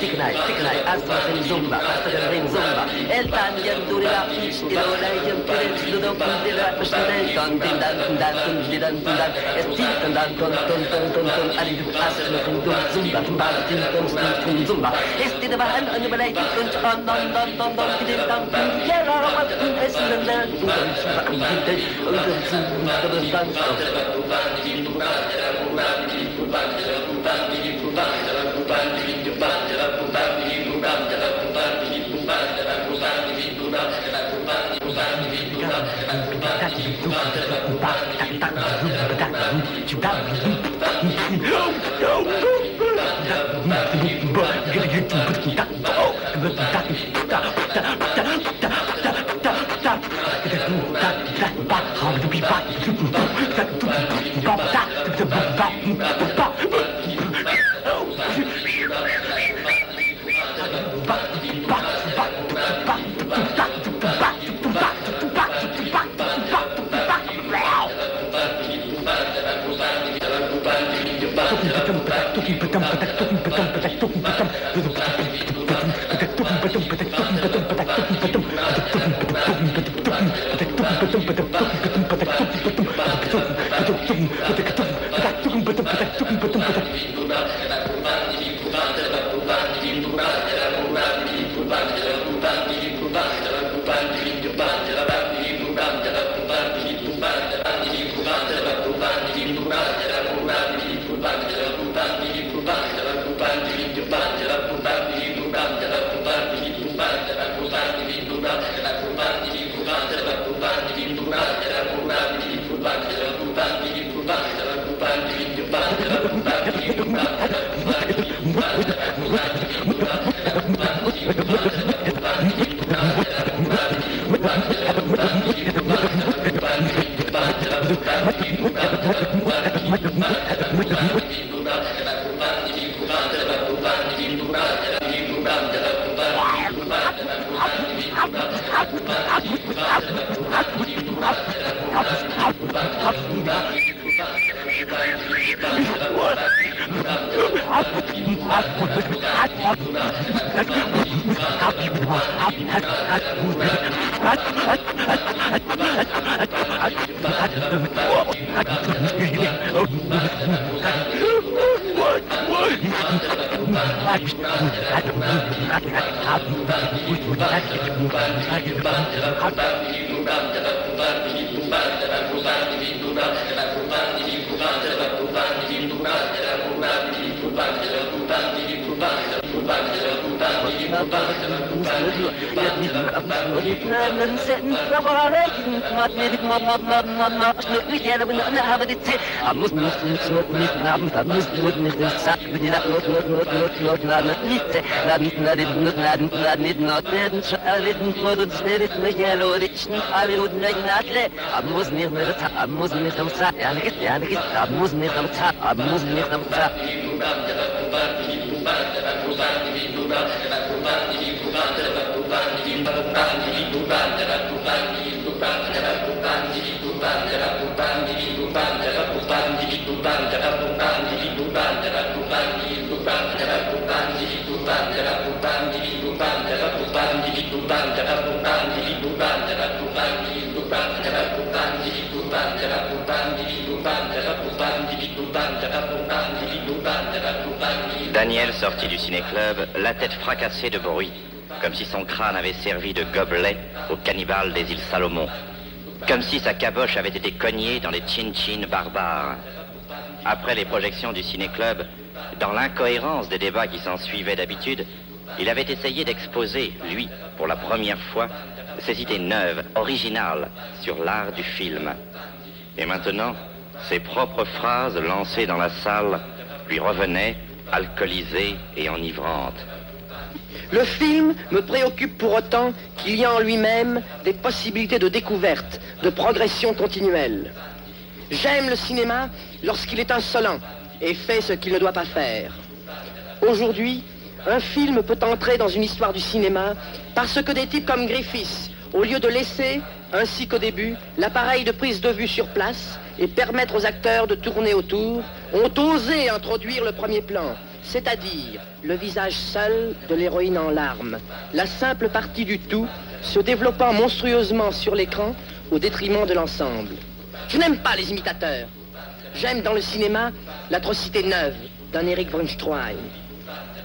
Tiknai, Astrakan Zumba, Astrakan Zumba, El Tanjan Durila, Stilola, Ludo, Pundila, Pustan, Dindan, Estin, Ton, Alidu, Astrakan Zumba, Tin, Zumba, Estidaban, and the Malay, Don, Yellow, Daniel sortit du ciné-club, la tête fracassée de bruit, comme si son crâne avait servi de gobelet aux cannibales des îles Salomon, comme si sa caboche avait été cognée dans les tchin-tchin barbares. Après les projections du ciné-club, dans l'incohérence des débats qui s'en suivaient d'habitude, il avait essayé d'exposer, lui, pour la première fois, ses idées neuves, originales, sur l'art du film. Et maintenant, Ses propres phrases lancées dans la salle lui revenaient, alcoolisées et enivrantes. Le film me préoccupe pour autant qu'il y a en lui-même des possibilités de découverte, de progression continuelle. J'aime le cinéma lorsqu'il est insolent et fait ce qu'il ne doit pas faire. Aujourd'hui, un film peut entrer dans une histoire du cinéma parce que des types comme Griffiths, au lieu de laisser, ainsi qu'au début, l'appareil de prise de vue sur place et permettre aux acteurs de tourner autour, ont osé introduire le premier plan, c'est-à-dire le visage seul de l'héroïne en larmes, la simple partie du tout se développant monstrueusement sur l'écran au détriment de l'ensemble. Je n'aime pas les imitateurs. J'aime dans le cinéma l'atrocité neuve d'un Erich von Stroheim.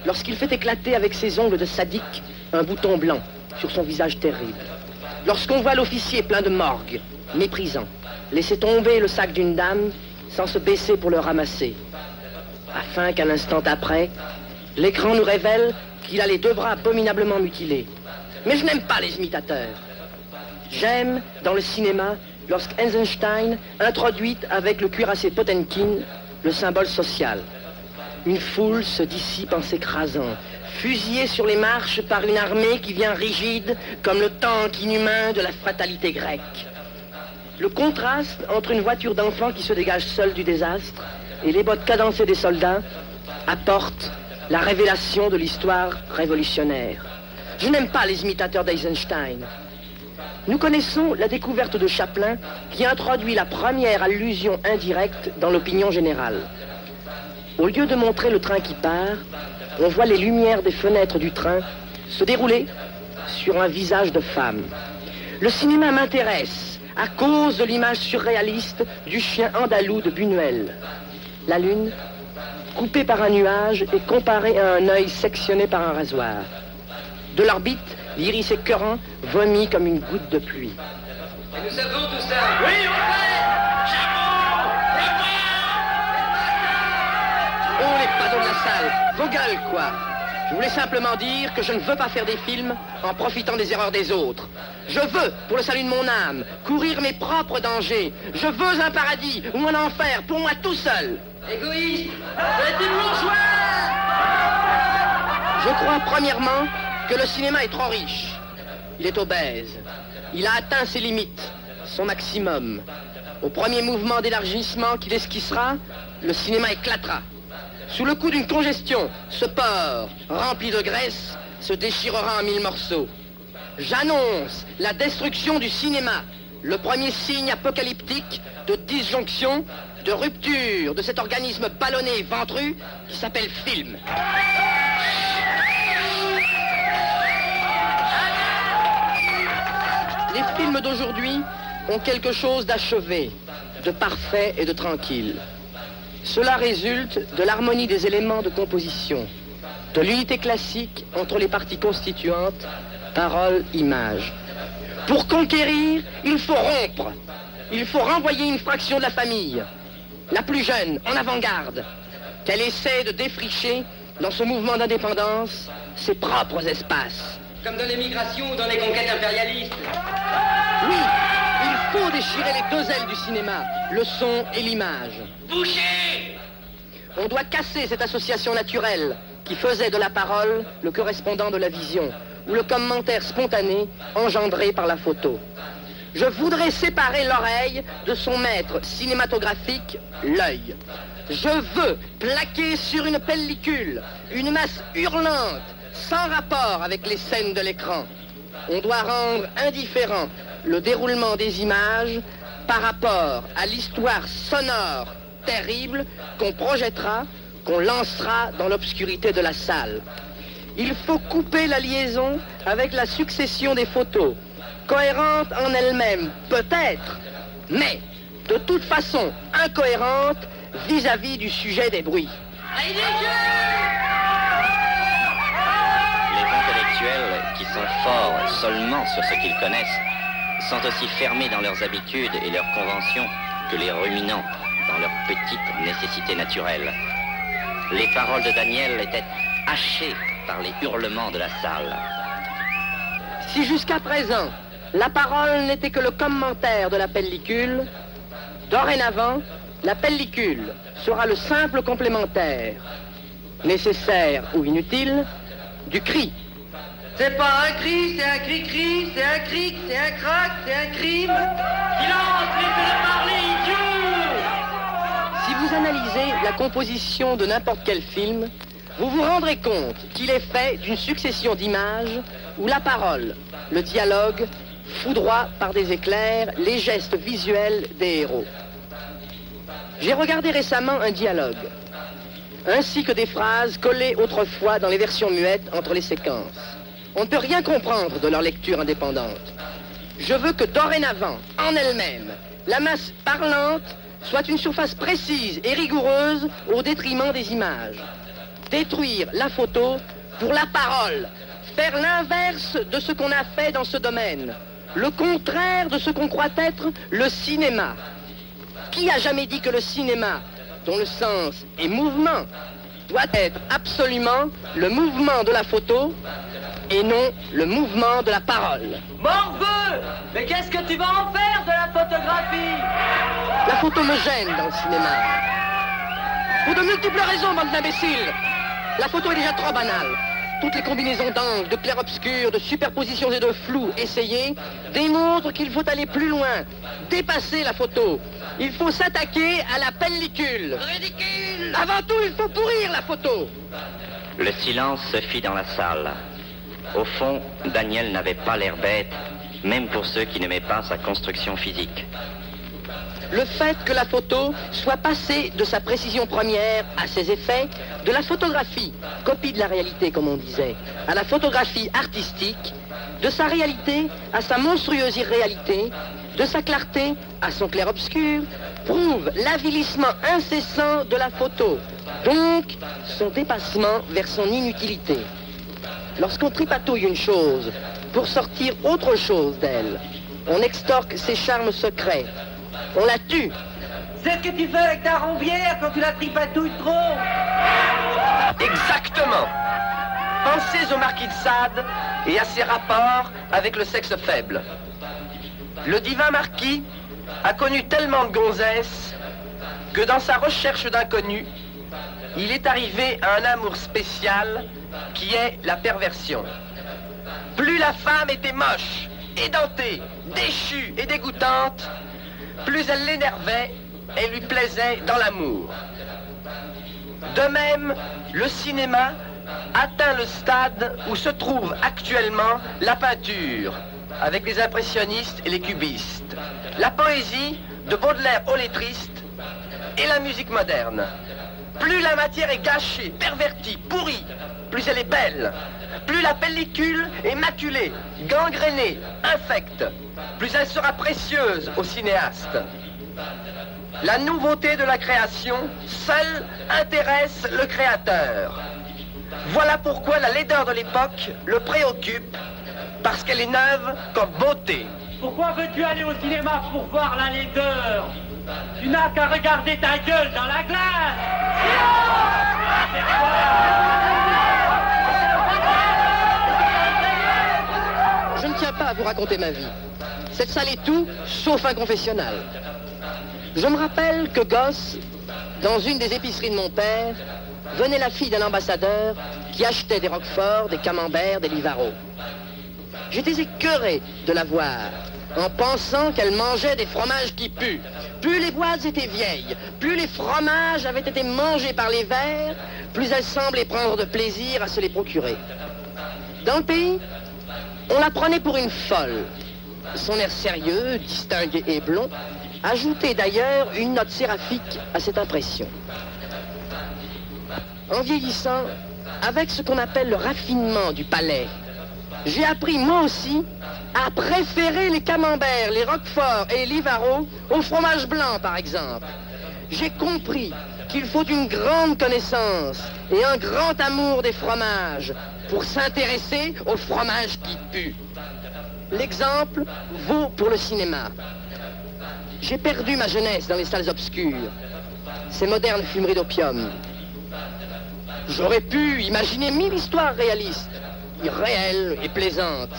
Lorsqu'il fait éclater avec ses ongles de sadique un bouton blanc sur son visage terrible. Lorsqu'on voit l'officier plein de morgue, méprisant, laisser tomber le sac d'une dame sans se baisser pour le ramasser. Afin qu'un instant après, l'écran nous révèle qu'il a les deux bras abominablement mutilés. Mais je n'aime pas les imitateurs. J'aime, dans le cinéma, lorsqu'Eisenstein introduit avec le cuirassé Potemkin le symbole social. Une foule se dissipe en s'écrasant, fusillée sur les marches par une armée qui vient rigide comme le tank inhumain de la fatalité grecque. Le contraste entre une voiture d'enfant qui se dégage seule du désastre et les bottes cadencées des soldats apporte la révélation de l'histoire révolutionnaire. Je n'aime pas les imitateurs d'Eisenstein. Nous connaissons la découverte de Chaplin qui introduit la première allusion indirecte dans l'opinion générale. Au lieu de montrer le train qui part, on voit les lumières des fenêtres du train se dérouler sur un visage de femme. Le cinéma m'intéresse à cause de l'image surréaliste du chien andalou de Buñuel. La lune, coupée par un nuage et comparée à un œil sectionné par un rasoir. De l'orbite, l'iris écœurant vomit comme une goutte de pluie. Et nous savons tout ça. Oui, on le fait. Oh, les panneaux de la salle, vos gueules, quoi. Je voulais simplement dire que je ne veux pas faire des films en profitant des erreurs des autres. Je veux, pour le salut de mon âme, courir mes propres dangers. Je veux un paradis ou un enfer pour moi tout seul. Égoïste, c'est une bourgeois. Je crois premièrement que le cinéma est trop riche. Il est obèse. Il a atteint ses limites, son maximum. Au premier mouvement d'élargissement qu'il esquissera, le cinéma éclatera. Sous le coup d'une congestion, ce porc, rempli de graisse, se déchirera en 1000 morceaux. J'annonce la destruction du cinéma, le premier signe apocalyptique de disjonction, de rupture de cet organisme ballonné et ventru qui s'appelle film. Les films d'aujourd'hui ont quelque chose d'achevé, de parfait et de tranquille. Cela résulte de l'harmonie des éléments de composition, de l'unité classique entre les parties constituantes, parole, image. Pour conquérir, il faut rompre. Il faut renvoyer une fraction de la famille, la plus jeune, en avant-garde, qu'elle essaie de défricher dans ce mouvement d'indépendance ses propres espaces. Comme dans l'émigration ou dans les conquêtes impérialistes. Oui, il faut déchirer les deux ailes du cinéma, le son et l'image. Boucher! On doit casser cette association naturelle qui faisait de la parole le correspondant de la vision, ou le commentaire spontané engendré par la photo. Je voudrais séparer l'oreille de son maître cinématographique, l'œil. Je veux plaquer sur une pellicule une masse hurlante, sans rapport avec les scènes de l'écran. On doit rendre indifférent le déroulement des images par rapport à l'histoire sonore terrible qu'on projettera, qu'on lancera dans l'obscurité de la salle. Il faut couper la liaison avec la succession des photos, cohérente en elle-même, peut-être, mais de toute façon incohérente vis-à-vis du sujet des bruits. Les intellectuels, qui sont forts seulement sur ce qu'ils connaissent, sont aussi fermés dans leurs habitudes et leurs conventions que les ruminants dans leurs petites nécessités naturelles. Les paroles de Daniel étaient hachées par les hurlements de la salle. Si jusqu'à présent, la parole n'était que le commentaire de la pellicule, dorénavant, la pellicule sera le simple complémentaire, nécessaire ou inutile, du cri. C'est pas un cri, c'est un cri-cri, c'est un cric, c'est un crac, c'est un crime. Silence, laissez-le parler, idiot! Si vous analysez la composition de n'importe quel film, vous vous rendrez compte qu'il est fait d'une succession d'images où la parole, le dialogue, foudroie par des éclairs les gestes visuels des héros. J'ai regardé récemment un dialogue, ainsi que des phrases collées autrefois dans les versions muettes entre les séquences. On ne peut rien comprendre de leur lecture indépendante. Je veux que dorénavant, en elle-même, la masse parlante soit une surface précise et rigoureuse au détriment des images. Détruire la photo pour la parole. Faire l'inverse de ce qu'on a fait dans ce domaine. Le contraire de ce qu'on croit être le cinéma. Qui a jamais dit que le cinéma, dont le sens est mouvement, doit être absolument le mouvement de la photo et non le mouvement de la parole? Morveux! Mais qu'est-ce que tu vas en faire de la photographie? La photo me gêne dans le cinéma. Pour de multiples raisons, bande d'imbéciles. La photo est déjà trop banale. Toutes les combinaisons d'angles, de clair-obscur, de superpositions et de flou essayées démontrent qu'il faut aller plus loin, dépasser la photo. Il faut s'attaquer à la pellicule. Ridicule! Avant tout, il faut pourrir la photo. Le silence se fit dans la salle. Au fond, Daniel n'avait pas l'air bête, même pour ceux qui n'aimaient pas sa construction physique. Le fait que la photo soit passée de sa précision première à ses effets, de la photographie, copie de la réalité comme on disait, à la photographie artistique, de sa réalité à sa monstrueuse irréalité, de sa clarté à son clair-obscur, prouve l'avilissement incessant de la photo, donc son dépassement vers son inutilité. Lorsqu'on tripatouille une chose pour sortir autre chose d'elle, on extorque ses charmes secrets. On la tue. C'est ce que tu fais avec ta rombière quand tu la tripatouilles trop. Exactement. Pensez au marquis de Sade et à ses rapports avec le sexe faible. Le divin marquis a connu tellement de gonzesses que dans sa recherche d'inconnu, il est arrivé à un amour spécial qui est la perversion. Plus la femme était moche, édentée, déchue et dégoûtante, plus elle l'énervait et lui plaisait dans l'amour. De même, le cinéma atteint le stade où se trouve actuellement la peinture, avec les impressionnistes et les cubistes, la poésie de Baudelaire au lettriste et la musique moderne. Plus la matière est gâchée, pervertie, pourrie, plus elle est belle. Plus la pellicule est maculée, gangrénée, infecte, plus elle sera précieuse au cinéaste. La nouveauté de la création, seule, intéresse le créateur. Voilà pourquoi la laideur de l'époque le préoccupe, parce qu'elle est neuve comme beauté. Pourquoi veux-tu aller au cinéma pour voir la laideur? Tu n'as qu'à regarder ta gueule dans la glace. Je ne tiens pas à vous raconter ma vie. Cette salle est tout, sauf un confessionnal. Je me rappelle que gosse, dans une des épiceries de mon père, venait la fille d'un ambassadeur qui achetait des roqueforts, des camemberts, des livaros. J'étais écœuré de la voir, en pensant qu'elle mangeait des fromages qui puent. Plus les boîtes étaient vieilles, plus les fromages avaient été mangés par les vers, plus elle semblait prendre de plaisir à se les procurer. Dans le pays, on la prenait pour une folle. Son air sérieux, distingué et blond, ajoutait d'ailleurs une note séraphique à cette impression. En vieillissant, avec ce qu'on appelle le raffinement du palais, j'ai appris moi aussi à préférer les camemberts, les roqueforts et les livaros au fromage blanc, par exemple. J'ai compris qu'il faut une grande connaissance et un grand amour des fromages pour s'intéresser aux fromages qui puent. L'exemple vaut pour le cinéma. J'ai perdu ma jeunesse dans les salles obscures, ces modernes fumeries d'opium. J'aurais pu imaginer 1000 histoires réalistes, réelles et plaisantes.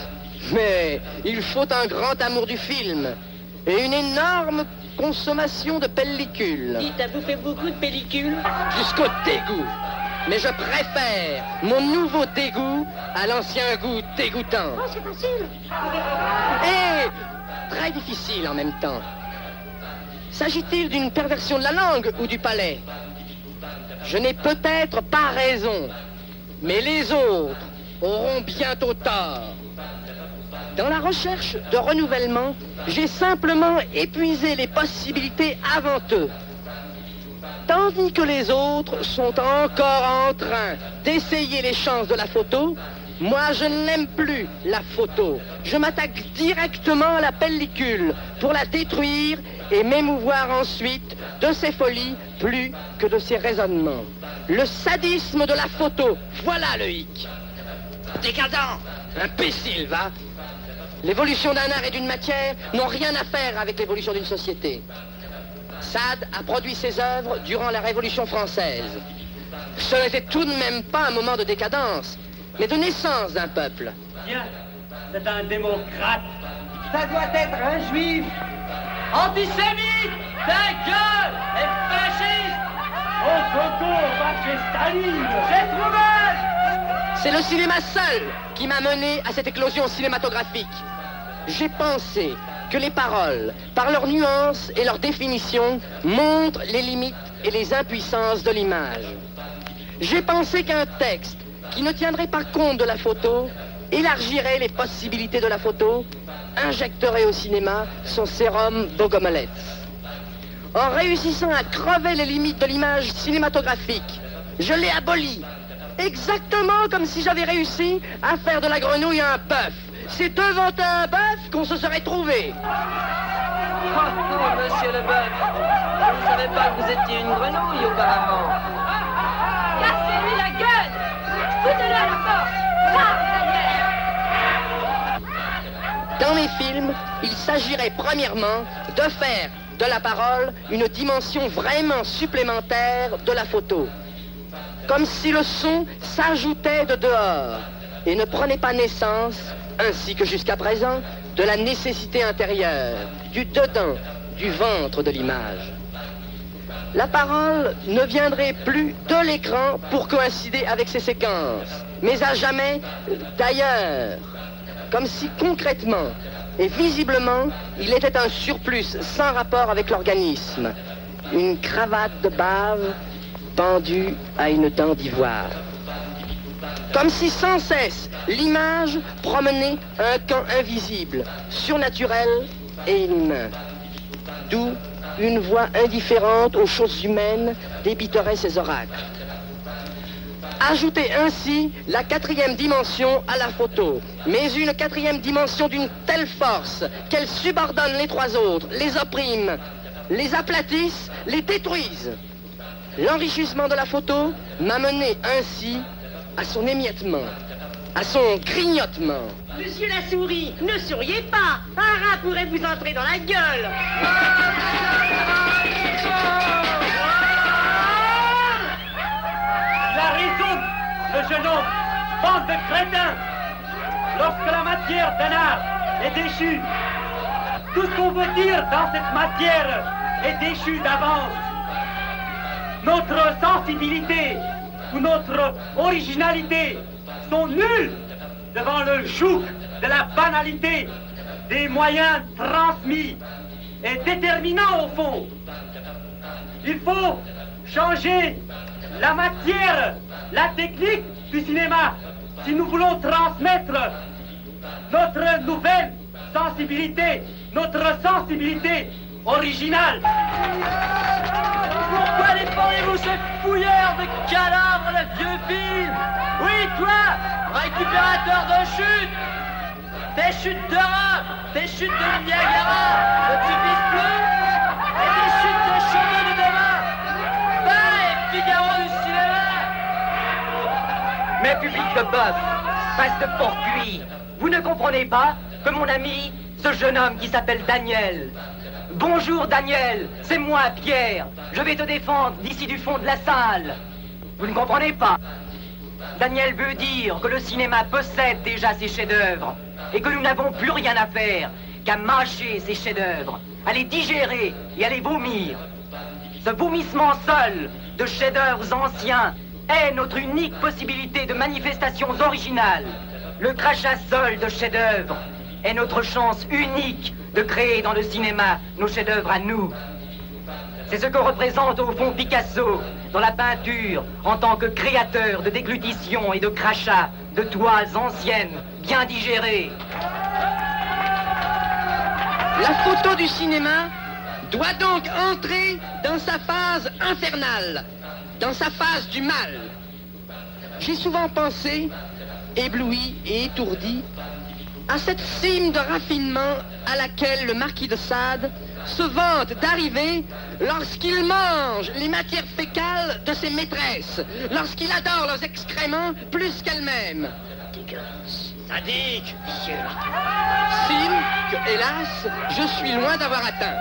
Mais il faut un grand amour du film et une énorme consommation de pellicules. Dites, t'as bouffé beaucoup de pellicules? Jusqu'au dégoût. Mais je préfère mon nouveau dégoût à l'ancien goût dégoûtant. Oh, c'est facile. Et très difficile en même temps. S'agit-il d'une perversion de la langue ou du palais? Je n'ai peut-être pas raison, mais les autres auront bientôt tort. Dans la recherche de renouvellement, j'ai simplement épuisé les possibilités avant eux. Tandis que les autres sont encore en train d'essayer les chances de la photo, moi je n'aime plus la photo. Je m'attaque directement à la pellicule pour la détruire et m'émouvoir ensuite de ses folies plus que de ses raisonnements. Le sadisme de la photo, voilà le hic. Décadent, imbécile, va. L'évolution d'un art et d'une matière n'ont rien à faire avec l'évolution d'une société. Sade a produit ses œuvres durant la Révolution française. Ce n'était tout de même pas un moment de décadence, mais de naissance d'un peuple. Tiens, c'est un démocrate. Ça doit être un juif. Antisémite, ta gueule, et fasciste. Au secours, va chez Staline. Chez Truman. C'est le cinéma seul qui m'a mené à cette éclosion cinématographique. J'ai pensé que les paroles, par leurs nuances et leurs définitions, montrent les limites et les impuissances de l'image. J'ai pensé qu'un texte qui ne tiendrait pas compte de la photo élargirait les possibilités de la photo, injecterait au cinéma son sérum d'Ogomolets. En réussissant à crever les limites de l'image cinématographique, je l'ai aboli, exactement comme si j'avais réussi à faire de la grenouille un bœuf. C'est devant un bœuf qu'on se serait trouvé. Oh, monsieur le bœuf, je ne savais pas que vous étiez une grenouille auparavant. Cassez-lui la gueule! Foutez-le à la porte! Va, Daniel! Dans mes films, il s'agirait premièrement de faire de la parole une dimension vraiment supplémentaire de la photo. Comme si le son s'ajoutait de dehors et ne prenait pas naissance, ainsi que jusqu'à présent, de la nécessité intérieure, du dedans, du ventre de l'image. La parole ne viendrait plus de l'écran pour coïncider avec ses séquences, mais à jamais d'ailleurs, comme si concrètement et visiblement, il était un surplus sans rapport avec l'organisme, une cravate de bave pendue à une dent d'ivoire. Comme si sans cesse l'image promenait un camp invisible, surnaturel et inhumain. D'où une voix indifférente aux choses humaines débiterait ses oracles. Ajouter ainsi la quatrième dimension à la photo, mais une quatrième dimension d'une telle force qu'elle subordonne les trois autres, les opprime, les aplatisse, les détruise. L'enrichissement de la photo m'a mené ainsi à son émiettement, à son grignotement. Monsieur la souris, ne souriez pas. Un rat pourrait vous entrer dans la gueule. Il a raison, le jeune homme, bande de crétins. Lorsque la matière d'un art est déchue, tout ce qu'on veut dire dans cette matière est déchu d'avance. Notre sensibilité ou notre originalité sont nuls devant le joug de la banalité des moyens transmis et déterminants au fond. Il faut changer la matière, la technique du cinéma si nous voulons transmettre notre nouvelle sensibilité, notre sensibilité originale. Pourquoi défendez-vous ce fouilleur de cadavres de vieux films? Oui, toi, récupérateur de chutes. Des chutes de rats, des chutes de Niagara, de Tubis bleu, et des chutes de cheveux de demain. Va, Figaro du cinéma. Mais public de bœuf, face de porc-cuit, vous ne comprenez pas que mon ami, ce jeune homme qui s'appelle Daniel... Bonjour Daniel, c'est moi Pierre, je vais te défendre d'ici du fond de la salle. Vous ne comprenez pas? Daniel veut dire que le cinéma possède déjà ses chefs-d'œuvre et que nous n'avons plus rien à faire. qu'à mâcher ces chefs-d'œuvre, à les digérer et à les vomir. Ce vomissement seul de chefs-d'œuvre anciens est notre unique possibilité de manifestations originales. Le crachat seul de chefs-d'œuvre est notre chance unique de créer dans le cinéma nos chefs-d'œuvre à nous. C'est ce que représente au fond Picasso dans la peinture en tant que créateur de déglutition et de crachats, de toiles anciennes, bien digérées. La photo du cinéma doit donc entrer dans sa phase infernale, dans sa phase du mal. J'ai souvent pensé, ébloui et étourdi, à cette cime de raffinement à laquelle le marquis de Sade se vante d'arriver lorsqu'il mange les matières fécales de ses maîtresses, lorsqu'il adore leurs excréments plus qu'elles-mêmes. Dégueulasse. Sadique, monsieur. Cime que, hélas, je suis loin d'avoir atteint.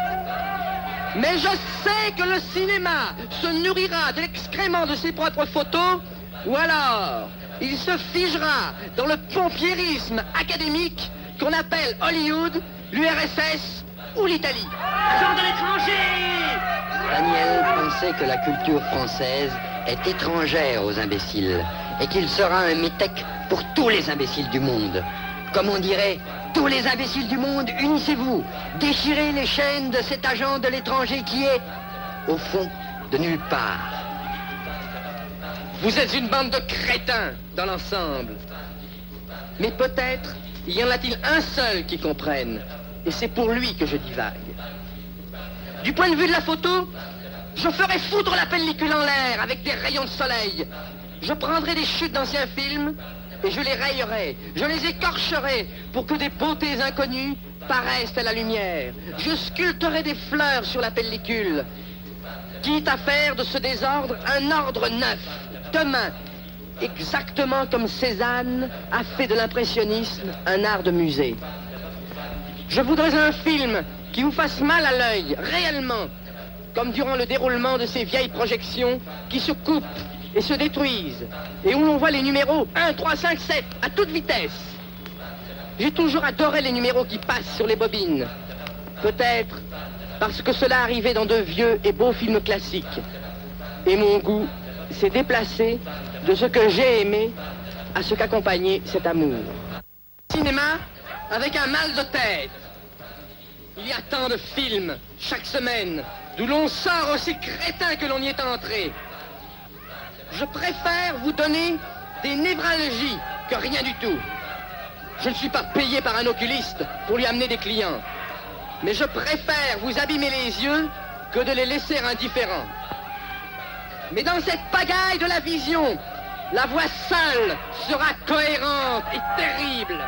Mais je sais que le cinéma se nourrira de l'excrément de ses propres photos, ou alors il se figera dans le pompiérisme académique qu'on appelle Hollywood, l'URSS ou l'Italie. Agent de l'étranger! Daniel pensait que la culture française est étrangère aux imbéciles et qu'il sera un métèque pour tous les imbéciles du monde. Comme on dirait, tous les imbéciles du monde, unissez-vous, déchirez les chaînes de cet agent de l'étranger qui est, au fond, de nulle part. Vous êtes une bande de crétins dans l'ensemble. Mais peut-être y en a-t-il un seul qui comprenne, et c'est pour lui que je divague. Du point de vue de la photo, je ferai foutre la pellicule en l'air avec des rayons de soleil. Je prendrai des chutes d'anciens films et je les rayerai, je les écorcherai pour que des beautés inconnues paraissent à la lumière. Je sculpterai des fleurs sur la pellicule, quitte à faire de ce désordre un ordre neuf, demain, exactement comme Cézanne a fait de l'impressionnisme un art de musée. Je voudrais un film qui vous fasse mal à l'œil, réellement, comme durant le déroulement de ces vieilles projections qui se coupent et se détruisent, et où l'on voit les numéros 1, 3, 5, 7 à toute vitesse. J'ai toujours adoré les numéros qui passent sur les bobines. Peut-être parce que cela arrivait dans de vieux et beaux films classiques. Et mon goût s'est déplacé de ce que j'ai aimé à ce qu'accompagnait cet amour. Cinéma avec un mal de tête. Il y a tant de films chaque semaine d'où l'on sort aussi crétin que l'on y est entré. Je préfère vous donner des névralgies que rien du tout. Je ne suis pas payé par un oculiste pour lui amener des clients. Mais je préfère vous abîmer les yeux que de les laisser indifférents. Mais dans cette pagaille de la vision, la voix seule sera cohérente et terrible,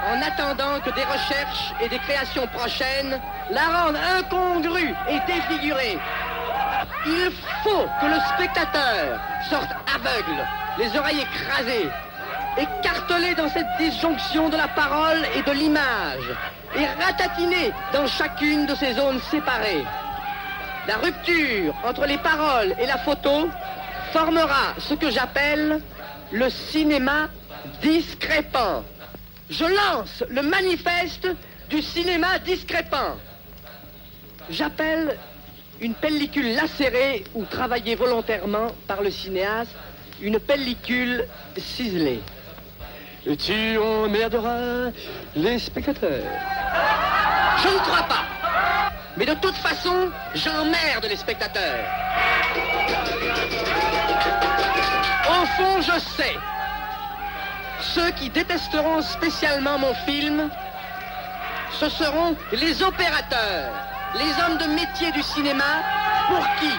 en attendant que des recherches et des créations prochaines la rendent incongrue et défigurée. Il faut que le spectateur sorte aveugle, les oreilles écrasées, écartelé dans cette disjonction de la parole et de l'image, et ratatiné dans chacune de ces zones séparées. La rupture entre les paroles et la photo formera ce que j'appelle le cinéma discrépant. Je lance le manifeste du cinéma discrépant. J'appelle une pellicule lacérée ou travaillée volontairement par le cinéaste une pellicule ciselée. Tu emmerderas les spectateurs. Je ne crois pas. Mais de toute façon, j'emmerde les spectateurs. Au fond, je sais. Ceux qui détesteront spécialement mon film, ce seront les opérateurs, les hommes de métier du cinéma, pour qui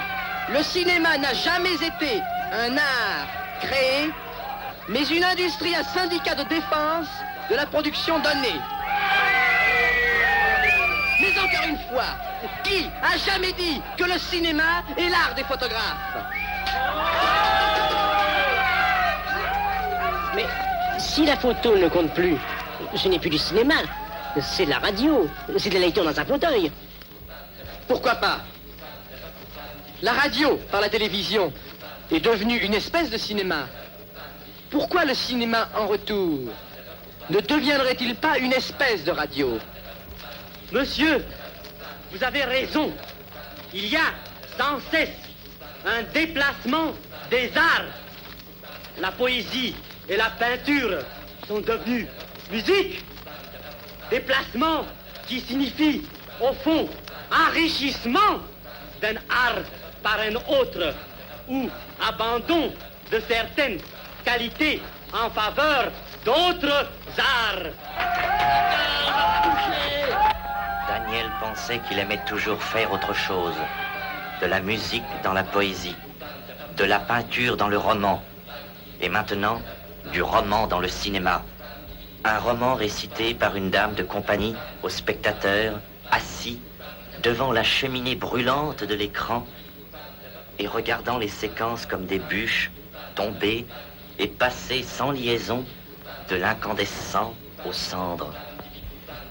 le cinéma n'a jamais été un art créé, mais une industrie à syndicat de défense de la production donnée. Mais encore une fois, qui a jamais dit que le cinéma est l'art des photographes? Mais si la photo ne compte plus, ce n'est plus du cinéma, c'est de la radio, c'est de la lecture dans un fauteuil. Pourquoi pas? La radio, par la télévision, est devenue une espèce de cinéma. Pourquoi le cinéma, en retour, ne deviendrait-il pas une espèce de radio? Monsieur, vous avez raison. Il y a sans cesse un déplacement des arts. La poésie et la peinture sont devenues musique. Déplacement qui signifie, au fond, enrichissement d'un art par un autre ou abandon de certaines qualités en faveur d'autres arts. Daniel pensait qu'il aimait toujours faire autre chose. De la musique dans la poésie, de la peinture dans le roman, et maintenant, du roman dans le cinéma. Un roman récité par une dame de compagnie aux spectateurs, assis devant la cheminée brûlante de l'écran et regardant les séquences comme des bûches tomber et passer sans liaison de l'incandescent aux cendres.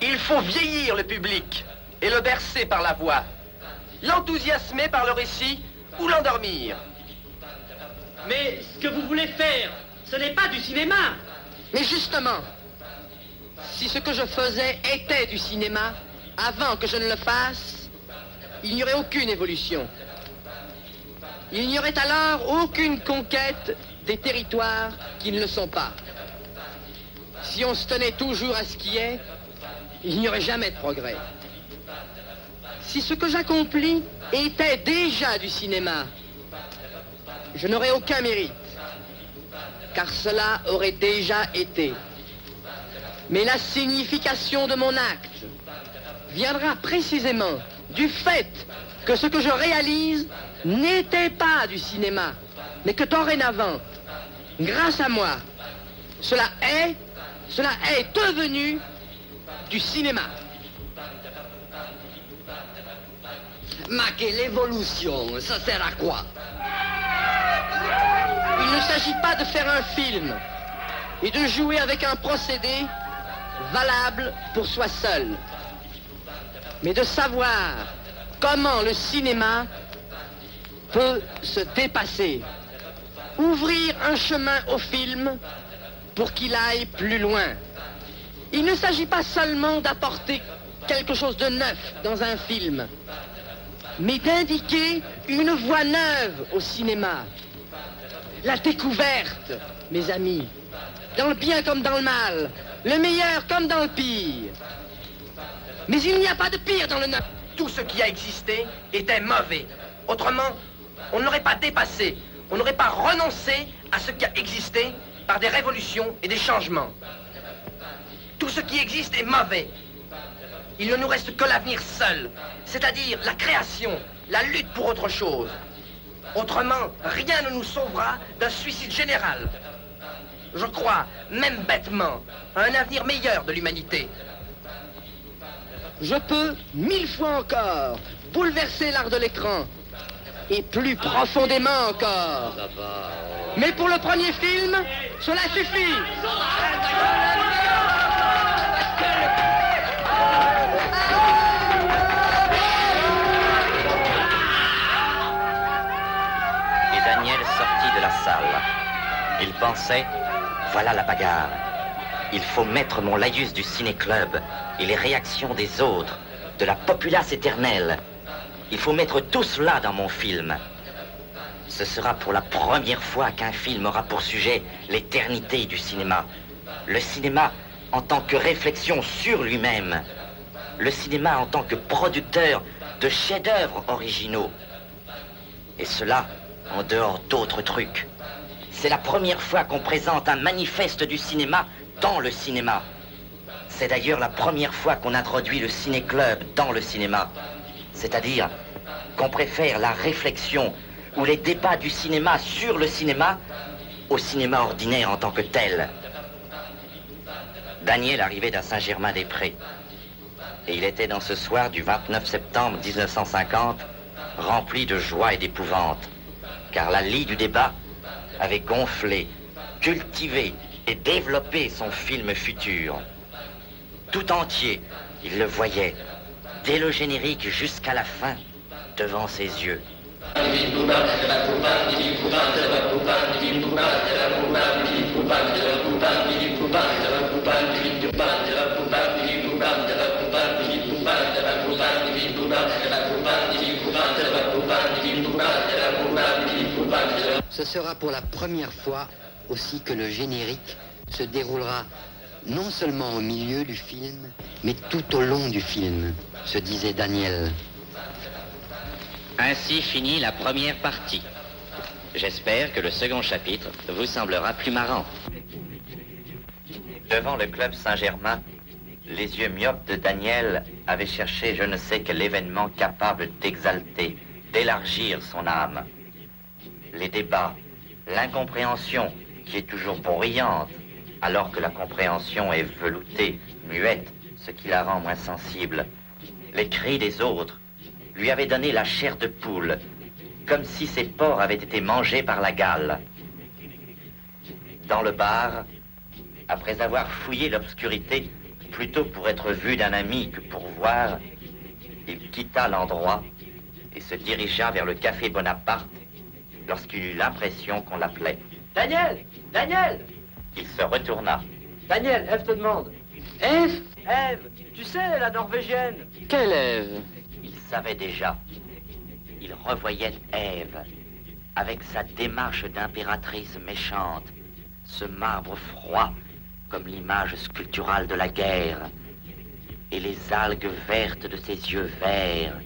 Il faut vieillir le public et le bercer par la voix, l'enthousiasmer par le récit ou l'endormir. Mais ce que vous voulez faire, ce n'est pas du cinéma. Mais justement, si ce que je faisais était du cinéma, avant que je ne le fasse, il n'y aurait aucune évolution. Il n'y aurait alors aucune conquête des territoires qui ne le sont pas. Si on se tenait toujours à ce qui est, il n'y aurait jamais de progrès. Si ce que j'accomplis était déjà du cinéma, je n'aurais aucun mérite, car cela aurait déjà été. Mais la signification de mon acte viendra précisément du fait que ce que je réalise n'était pas du cinéma, mais que dorénavant, grâce à moi, cela est devenu du cinéma. Mais quelle évolution, ça sert à quoi? Il ne s'agit pas de faire un film et de jouer avec un procédé valable pour soi seul, mais de savoir comment le cinéma peut se dépasser, ouvrir un chemin au film pour qu'il aille plus loin. Il ne s'agit pas seulement d'apporter quelque chose de neuf dans un film, mais d'indiquer une voie neuve au cinéma. La découverte, mes amis, dans le bien comme dans le mal, le meilleur comme dans le pire. Mais il n'y a pas de pire dans le neuf. Tout ce qui a existé était mauvais. Autrement, on ne l'aurait pas dépassé. On n'aurait pas renoncé à ce qui a existé par des révolutions et des changements. Tout ce qui existe est mauvais. Il ne nous reste que l'avenir seul, c'est-à-dire la création, la lutte pour autre chose. Autrement, rien ne nous sauvera d'un suicide général. Je crois, même bêtement, à un avenir meilleur de l'humanité. Je peux, 1000 fois encore, bouleverser l'art de l'écran. Et plus profondément encore. Mais pour le premier film, cela suffit. Et Daniel sortit de la salle. Il pensait, voilà la bagarre. Il faut mettre mon laïus du ciné-club et les réactions des autres, de la populace éternelle. Il faut mettre tout cela dans mon film. Ce sera pour la première fois qu'un film aura pour sujet l'éternité du cinéma. Le cinéma en tant que réflexion sur lui-même. Le cinéma en tant que producteur de chefs-d'œuvre originaux. Et cela en dehors d'autres trucs. C'est la première fois qu'on présente un manifeste du cinéma dans le cinéma. C'est d'ailleurs la première fois qu'on introduit le ciné-club dans le cinéma. C'est-à-dire qu'on préfère la réflexion ou les débats du cinéma sur le cinéma au cinéma ordinaire en tant que tel. Daniel arrivait d'à Saint-Germain-des-Prés. Et il était dans ce soir du 29 septembre 1950, rempli de joie et d'épouvante. Car la lie du débat avait gonflé, cultivé et développé son film futur. Tout entier, il le voyait, dès le générique jusqu'à la fin, devant ses yeux. Ce sera pour la première fois aussi que le générique se déroulera non seulement au milieu du film, mais tout au long du film, se disait Daniel. Ainsi finit la première partie. J'espère que le second chapitre vous semblera plus marrant. Devant le club Saint-Germain, les yeux myopes de Daniel avaient cherché je ne sais quel événement capable d'exalter, d'élargir son âme. Les débats, l'incompréhension qui est toujours bruyante, alors que la compréhension est veloutée, muette, ce qui la rend moins sensible. Les cris des autres lui avaient donné la chair de poule, comme si ses pores avaient été mangés par la gale. Dans le bar, après avoir fouillé l'obscurité, plutôt pour être vu d'un ami que pour voir, il quitta l'endroit et se dirigea vers le café Bonaparte lorsqu'il eut l'impression qu'on l'appelait. Daniel! Daniel! Il se retourna. Daniel, Ève te demande. Ève? Ève, tu sais, la norvégienne. Quelle Ève? Il savait déjà. Il revoyait Ève, avec sa démarche d'impératrice méchante, ce marbre froid comme l'image sculpturale de la guerre, et les algues vertes de ses yeux verts,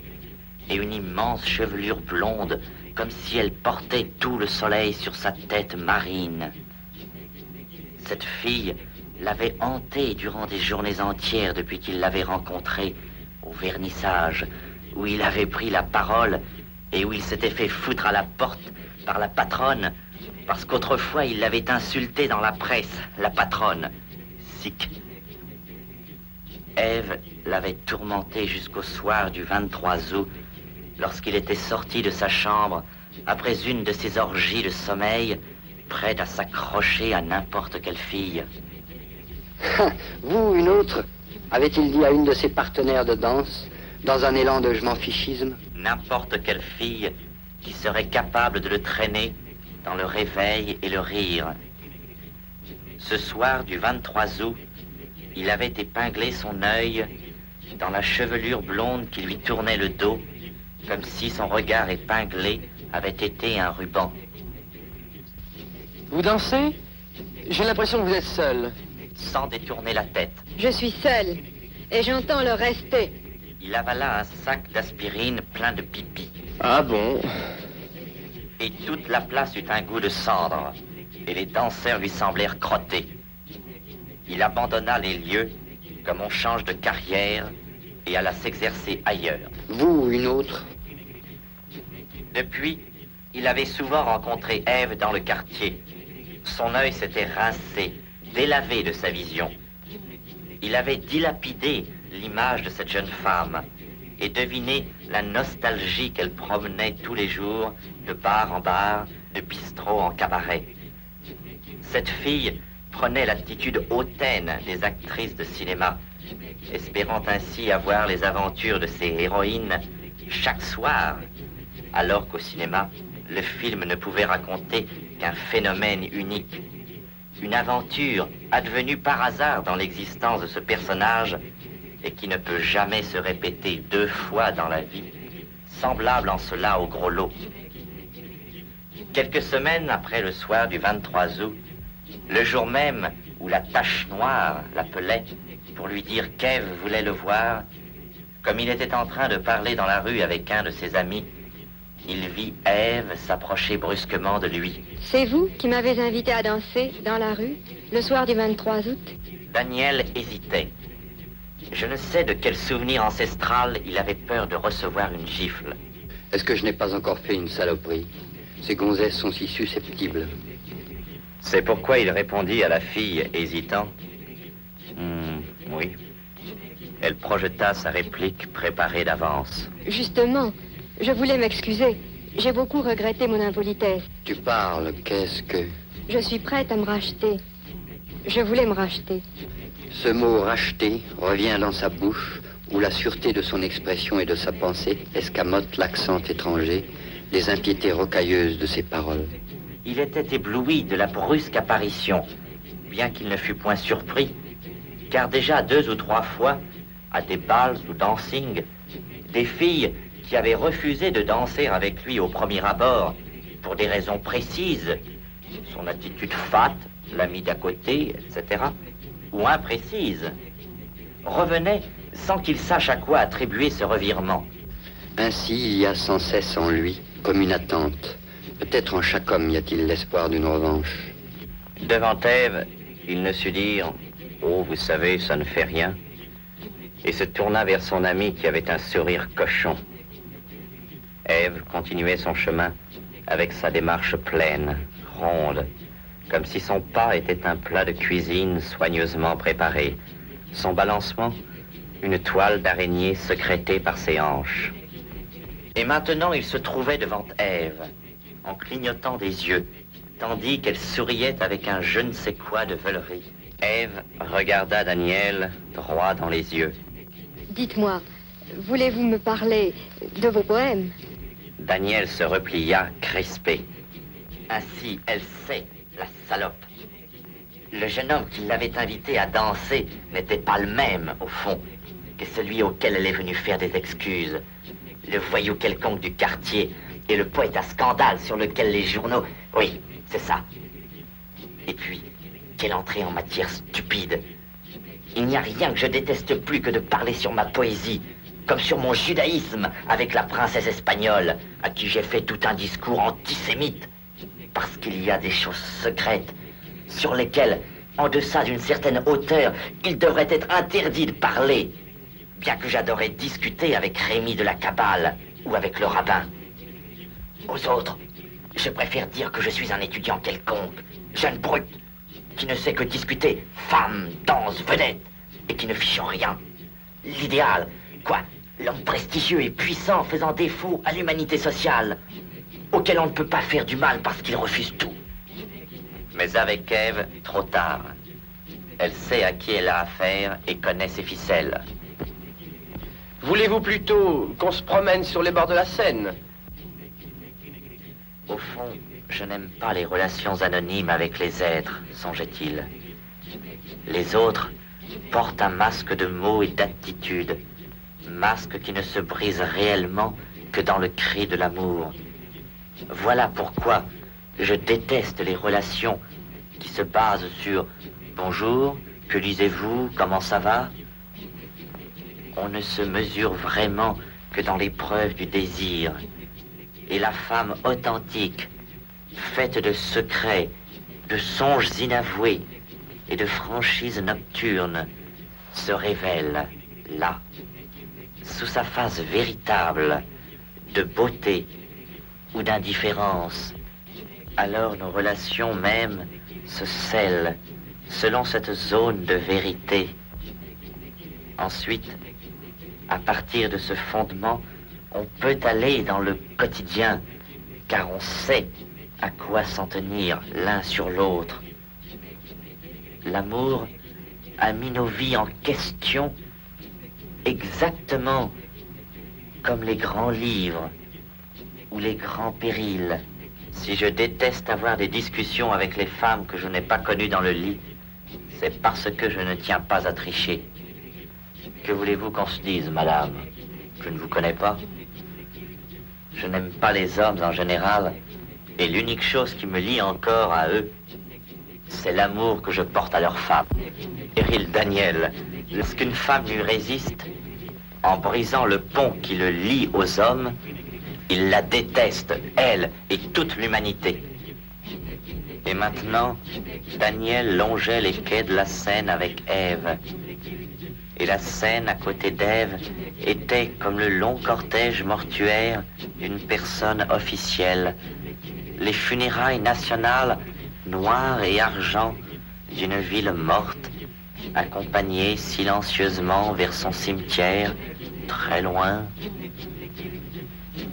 et une immense chevelure blonde, comme si elle portait tout le soleil sur sa tête marine. Cette fille l'avait hanté durant des journées entières depuis qu'il l'avait rencontrée au vernissage, où il avait pris la parole et où il s'était fait foutre à la porte par la patronne, parce qu'autrefois il l'avait insultée dans la presse, la patronne. Sic. Ève l'avait tourmenté jusqu'au soir du 23 août, lorsqu'il était sorti de sa chambre après une de ses orgies de sommeil, prêt à s'accrocher à n'importe quelle fille. Vous, une autre, avait-il dit à une de ses partenaires de danse, dans un élan de je m'en fichisme? N'importe quelle fille qui serait capable de le traîner dans le réveil et le rire. Ce soir du 23 août, il avait épinglé son œil dans la chevelure blonde qui lui tournait le dos, comme si son regard épinglé avait été un ruban. Vous dansez? J'ai l'impression que vous êtes seul. Sans détourner la tête. Je suis seule et j'entends le rester. Il avala un sac d'aspirine plein de pipi. Ah bon? Et toute la place eut un goût de cendre, et les danseurs lui semblèrent crottés. Il abandonna les lieux, comme on change de carrière, et alla s'exercer ailleurs. Vous, une autre? Depuis, il avait souvent rencontré Ève dans le quartier. Son œil s'était rincé, délavé de sa vision. Il avait dilapidé l'image de cette jeune femme et deviné la nostalgie qu'elle promenait tous les jours de bar en bar, de bistrot en cabaret. Cette fille prenait l'attitude hautaine des actrices de cinéma, espérant ainsi avoir les aventures de ses héroïnes chaque soir, alors qu'au cinéma, le film ne pouvait raconter qu'un phénomène unique. Une aventure advenue par hasard dans l'existence de ce personnage et qui ne peut jamais se répéter deux fois dans la vie, semblable en cela au gros lot. Quelques semaines après le soir du 23 août, le jour même où la tache noire l'appelait pour lui dire qu'Ève voulait le voir, comme il était en train de parler dans la rue avec un de ses amis, il vit Ève s'approcher brusquement de lui. C'est vous qui m'avez invité à danser dans la rue le soir du 23 août? Daniel hésitait. Je ne sais de quel souvenir ancestral il avait peur de recevoir une gifle. Est-ce que je n'ai pas encore fait une saloperie? Ces gonzesses sont si susceptibles. C'est pourquoi il répondit à la fille, hésitant. Oui. Elle projeta sa réplique préparée d'avance. Justement, je voulais m'excuser. J'ai beaucoup regretté mon impolitesse. Tu parles, qu'est-ce que... Je suis prête à me racheter. Je voulais me racheter. Ce mot « racheter » revient dans sa bouche, où la sûreté de son expression et de sa pensée escamote l'accent étranger, les impiétés rocailleuses de ses paroles. Il était ébloui de la brusque apparition, bien qu'il ne fût point surpris, car déjà 2 ou 3 fois, à des bals ou dancing, des filles qui avaient refusé de danser avec lui au premier abord pour des raisons précises, son attitude fat, l'ami d'à côté, etc., ou imprécises, revenaient sans qu'il sache à quoi attribuer ce revirement. Ainsi, il y a sans cesse en lui comme une attente. Peut-être en chaque homme y a-t-il l'espoir d'une revanche. Devant Ève, il ne sut dire « Oh, vous savez, ça ne fait rien », et se tourna vers son ami qui avait un sourire cochon. Ève continuait son chemin avec sa démarche pleine, ronde, comme si son pas était un plat de cuisine soigneusement préparé, son balancement une toile d'araignée sécrétée par ses hanches. Et maintenant, il se trouvait devant Ève, en clignotant des yeux, tandis qu'elle souriait avec un je ne sais quoi de veulerie. Ève regarda Daniel droit dans les yeux. Dites-moi, voulez-vous me parler de vos poèmes? Daniel se replia, crispé. Ainsi, elle sait, la salope. Le jeune homme qui l'avait invité à danser n'était pas le même, au fond, que celui auquel elle est venue faire des excuses. Le voyou quelconque du quartier et le poète à scandale sur lequel les journaux... Oui, c'est ça. Et puis, quelle entrée en matière stupide. Il n'y a rien que je déteste plus que de parler sur ma poésie, comme sur mon judaïsme avec la princesse espagnole, à qui j'ai fait tout un discours antisémite. Parce qu'il y a des choses secrètes sur lesquelles, en deçà d'une certaine hauteur, il devrait être interdit de parler. Bien que j'adorais discuter avec Rémi de la Kabbale ou avec le rabbin. Aux autres, je préfère dire que je suis un étudiant quelconque, jeune brute, qui ne sait que discuter femme, danse, vedette, et qui ne fiche en rien. L'idéal, quoi, l'homme prestigieux et puissant faisant défaut à l'humanité sociale, auquel on ne peut pas faire du mal parce qu'il refuse tout. Mais avec Ève, trop tard. Elle sait à qui elle a affaire et connaît ses ficelles. Voulez-vous plutôt qu'on se promène sur les bords de la Seine? Au fond, je n'aime pas les relations anonymes avec les êtres, songeait-il. Les autres portent un masque de mots et d'attitudes, masque qui ne se brise réellement que dans le cri de l'amour. Voilà pourquoi je déteste les relations qui se basent sur « Bonjour, que lisez-vous, comment ça va ?» On ne se mesure vraiment que dans l'épreuve du désir. Et la femme authentique, faite de secrets, de songes inavoués et de franchises nocturnes, se révèle là, sous sa face véritable de beauté ou d'indifférence. Alors nos relations même se scellent selon cette zone de vérité. Ensuite, à partir de ce fondement, on peut aller dans le quotidien, car on sait à quoi s'en tenir l'un sur l'autre. L'amour a mis nos vies en question exactement comme les grands livres ou les grands périls. Si je déteste avoir des discussions avec les femmes que je n'ai pas connues dans le lit, c'est parce que je ne tiens pas à tricher. Que voulez-vous qu'on se dise, madame? Je ne vous connais pas. Je n'aime pas les hommes en général, et l'unique chose qui me lie encore à eux, c'est l'amour que je porte à leurs femmes. Péril Daniel, lorsqu'une femme lui résiste, en brisant le pont qui le lie aux hommes, il la déteste, elle et toute l'humanité. Et maintenant, Daniel longeait les quais de la Seine avec Ève. Et la Seine, à côté d'Ève, était comme le long cortège mortuaire d'une personne officielle. Les funérailles nationales, noir et argent, d'une ville morte, accompagnée silencieusement vers son cimetière, très loin.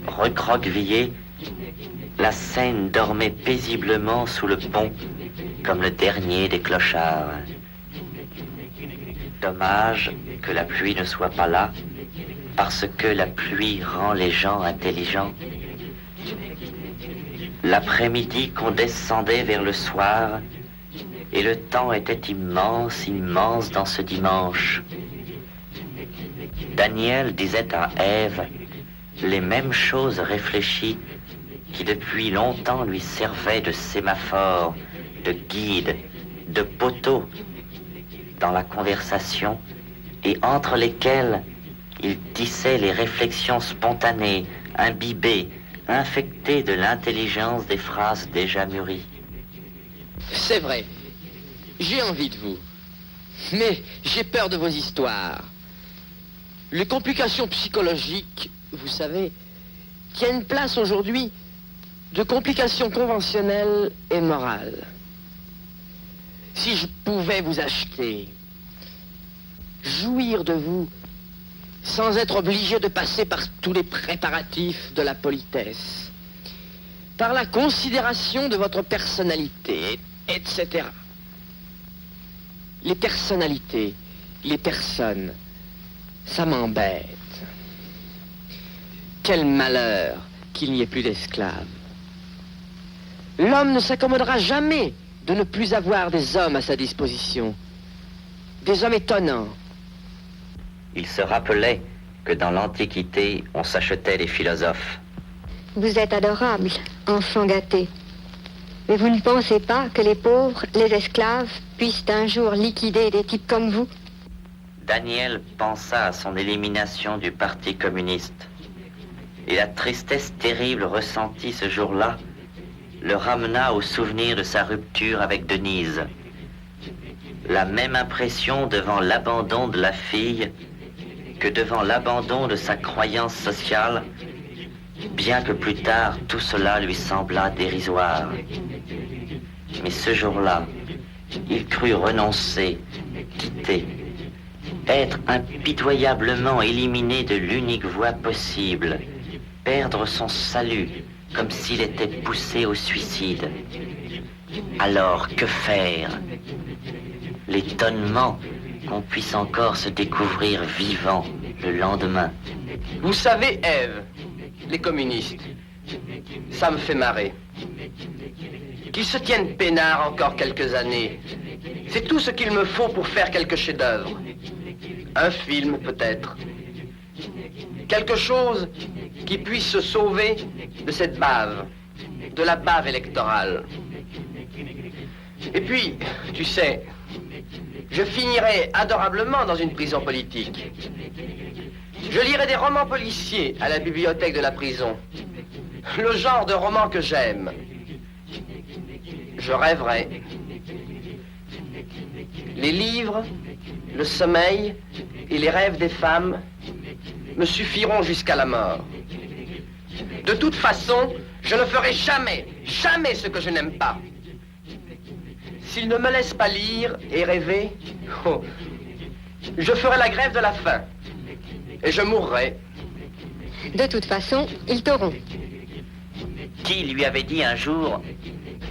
Recroquevillée, la Seine dormait paisiblement sous le pont, comme le dernier des clochards. Dommage que la pluie ne soit pas là, parce que la pluie rend les gens intelligents. L'après-midi qu'on descendait vers le soir, et le temps était immense, immense dans ce dimanche. Daniel disait à Ève les mêmes choses réfléchies qui depuis longtemps lui servaient de sémaphore, de guide, de poteau dans la conversation et entre lesquelles il tissait les réflexions spontanées, imbibées, infectées de l'intelligence des phrases déjà mûries. C'est vrai, j'ai envie de vous, mais j'ai peur de vos histoires. Les complications psychologiques, vous savez, tiennent place aujourd'hui de complications conventionnelles et morales. Si je pouvais vous acheter, jouir de vous, sans être obligé de passer par tous les préparatifs de la politesse, par la considération de votre personnalité, etc. Les personnalités, les personnes, ça m'embête. Quel malheur qu'il n'y ait plus d'esclaves. L'homme ne s'accommodera jamais de ne plus avoir des hommes à sa disposition. Des hommes étonnants. Il se rappelait que dans l'Antiquité, on s'achetait les philosophes. Vous êtes adorable, enfant gâté. Mais vous ne pensez pas que les pauvres, les esclaves, puissent un jour liquider des types comme vous? Daniel pensa à son élimination du Parti communiste. Et la tristesse terrible ressentie ce jour-là le ramena au souvenir de sa rupture avec Denise. La même impression devant l'abandon de la fille que devant l'abandon de sa croyance sociale, bien que plus tard tout cela lui sembla dérisoire. Mais ce jour-là, il crut renoncer, quitter, être impitoyablement éliminé de l'unique voie possible, perdre son salut comme s'il était poussé au suicide. Alors, que faire? L'étonnement qu'on puisse encore se découvrir vivant le lendemain. Vous savez, Ève, les communistes, ça me fait marrer. Qu'ils se tiennent peinards encore quelques années, c'est tout ce qu'il me faut pour faire quelques chefs-d'œuvre. Un film, peut-être. Quelque chose qui puisse se sauver de cette bave, de la bave électorale. Et puis, tu sais, je finirai adorablement dans une prison politique. Je lirai des romans policiers à la bibliothèque de la prison. Le genre de roman que j'aime. Je rêverai. Les livres, le sommeil et les rêves des femmes me suffiront jusqu'à la mort. De toute façon, je ne ferai jamais, jamais ce que je n'aime pas. S'ils ne me laissent pas lire et rêver, oh, je ferai la grève de la faim. Et je mourrai. De toute façon, ils t'auront. Qui lui avait dit un jour: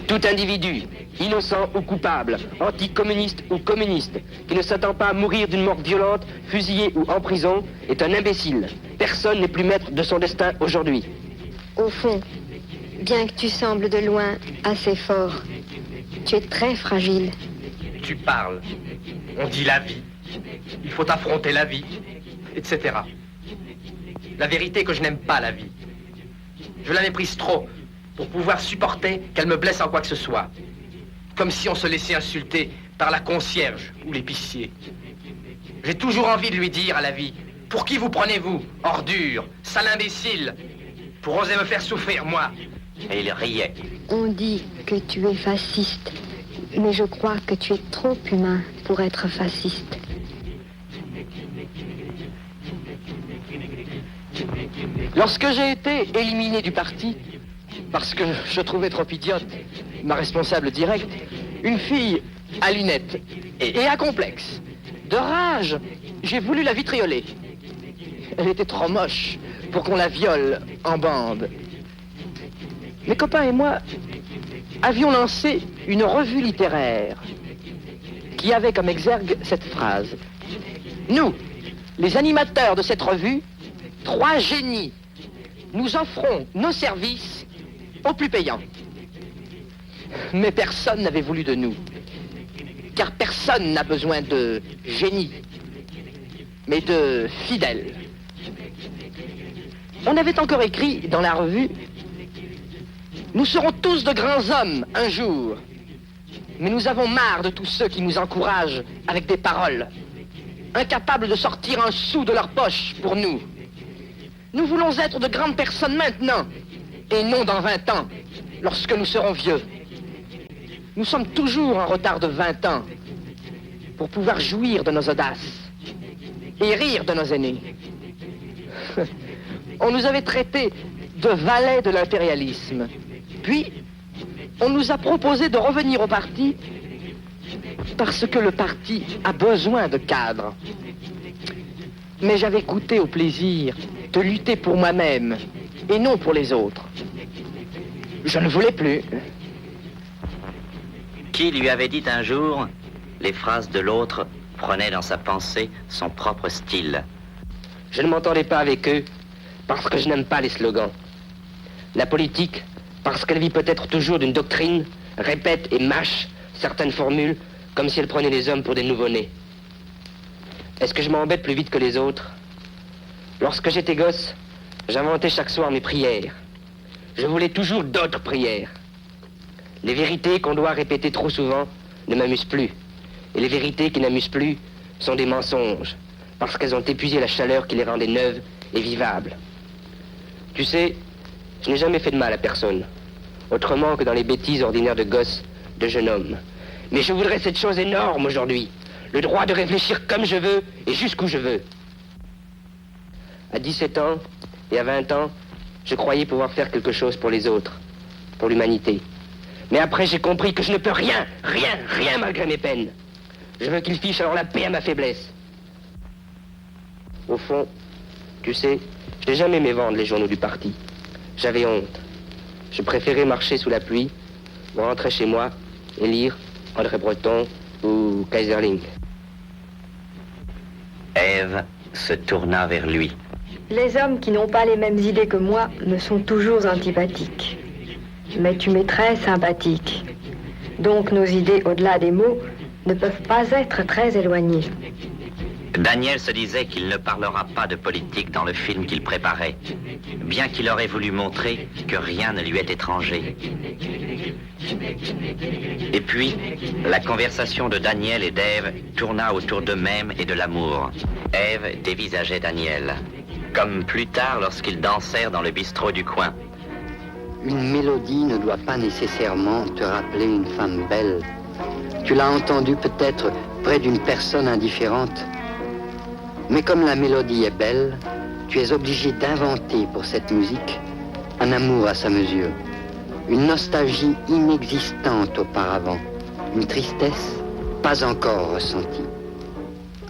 tout individu, innocent ou coupable, anticommuniste ou communiste, qui ne s'attend pas à mourir d'une mort violente, fusillé ou en prison, est un imbécile. Personne n'est plus maître de son destin aujourd'hui. Au fond, bien que tu sembles de loin assez fort, tu es très fragile. Tu parles. On dit la vie. Il faut affronter la vie, etc. La vérité est que je n'aime pas la vie. Je la méprise trop pour pouvoir supporter qu'elle me blesse en quoi que ce soit. Comme si on se laissait insulter par la concierge ou l'épicier. J'ai toujours envie de lui dire à la vie: pour qui vous prenez-vous, ordure, sale imbécile, pour oser me faire souffrir, moi? Et il riait. On dit que tu es fasciste, mais je crois que tu es trop humain pour être fasciste. Lorsque j'ai été éliminé du parti, parce que je trouvais trop idiote ma responsable directe, une fille à lunettes et à complexe, de rage, j'ai voulu la vitrioler. Elle était trop moche pour qu'on la viole en bande. Mes copains et moi avions lancé une revue littéraire qui avait comme exergue cette phrase: nous, les animateurs de cette revue, 3 génies, nous offrons nos services aux plus payants. Mais personne n'avait voulu de nous, car personne n'a besoin de génie. mais de fidèles. On avait encore écrit dans la revue « Nous serons tous de grands hommes un jour, mais nous avons marre de tous ceux qui nous encouragent avec des paroles, incapables de sortir un sou de leur poche pour nous. Nous voulons être de grandes personnes maintenant, et non dans 20 ans, lorsque nous serons vieux. Nous sommes toujours en retard de 20 ans pour pouvoir jouir de nos audaces et rire de nos aînés. On nous avait traités de valets de l'impérialisme. Puis, on nous a proposé de revenir au parti parce que le parti a besoin de cadres. Mais j'avais goûté au plaisir de lutter pour moi-même et non pour les autres. Je ne voulais plus. Qui lui avait dit un jour, les phrases de l'autre prenaient dans sa pensée son propre style. Je ne m'entendais pas avec eux parce que je n'aime pas les slogans. La politique, parce qu'elle vit peut-être toujours d'une doctrine, répète et mâche certaines formules comme si elle prenait les hommes pour des nouveau-nés. Est-ce que je m'embête plus vite que les autres? Lorsque j'étais gosse, j'inventais chaque soir mes prières. Je voulais toujours d'autres prières. Les vérités qu'on doit répéter trop souvent ne m'amusent plus. Et les vérités qui n'amusent plus sont des mensonges, parce qu'elles ont épuisé la chaleur qui les rendait neuves et vivables. Tu sais, je n'ai jamais fait de mal à personne, autrement que dans les bêtises ordinaires de gosse, de jeune homme. Mais je voudrais cette chose énorme aujourd'hui, le droit de réfléchir comme je veux et jusqu'où je veux. À 17 ans et à 20 ans, je croyais pouvoir faire quelque chose pour les autres, pour l'humanité. Mais après, j'ai compris que je ne peux rien malgré mes peines. Je veux qu'ils fichent alors la paix à ma faiblesse. Au fond, tu sais, je n'ai jamais aimé vendre les journaux du parti. J'avais honte. Je préférais marcher sous la pluie, rentrer chez moi et lire André Breton ou Kaiserling. Ève se tourna vers lui. Les hommes qui n'ont pas les mêmes idées que moi me sont toujours antipathiques. Mais tu m'es très sympathique. Donc nos idées, au-delà des mots, ne peuvent pas être très éloignées. Daniel se disait qu'il ne parlera pas de politique dans le film qu'il préparait, bien qu'il aurait voulu montrer que rien ne lui est étranger. Et puis, la conversation de Daniel et d'Ève tourna autour d'eux-mêmes et de l'amour. Ève dévisageait Daniel, comme plus tard lorsqu'ils dansèrent dans le bistrot du coin. Une mélodie ne doit pas nécessairement te rappeler une femme belle. Tu l'as entendue peut-être près d'une personne indifférente. Mais comme la mélodie est belle, tu es obligé d'inventer pour cette musique un amour à sa mesure, une nostalgie inexistante auparavant, une tristesse pas encore ressentie.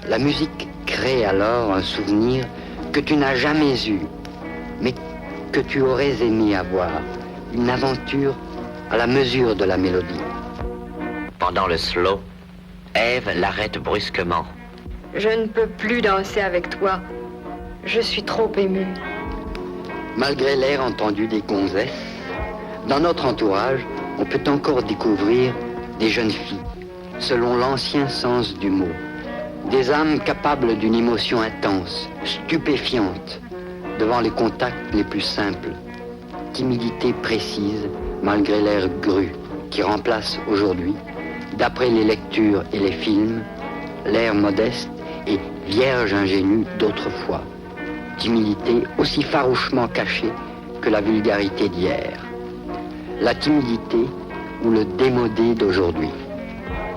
La musique crée alors un souvenir que tu n'as jamais eu, mais que tu aurais aimé avoir, une aventure à la mesure de la mélodie. Pendant le slow, Ève l'arrête brusquement. Je ne peux plus danser avec toi. Je suis trop émue. Malgré l'air entendu des gonzesses, dans notre entourage, on peut encore découvrir des jeunes filles, selon l'ancien sens du mot. Des âmes capables d'une émotion intense, stupéfiante, devant les contacts les plus simples. Timidité précise, malgré l'air gru, qui remplace aujourd'hui, d'après les lectures et les films, l'air modeste et vierge ingénue d'autrefois. Timidité aussi farouchement cachée que la vulgarité d'hier. La timidité ou le démodé d'aujourd'hui.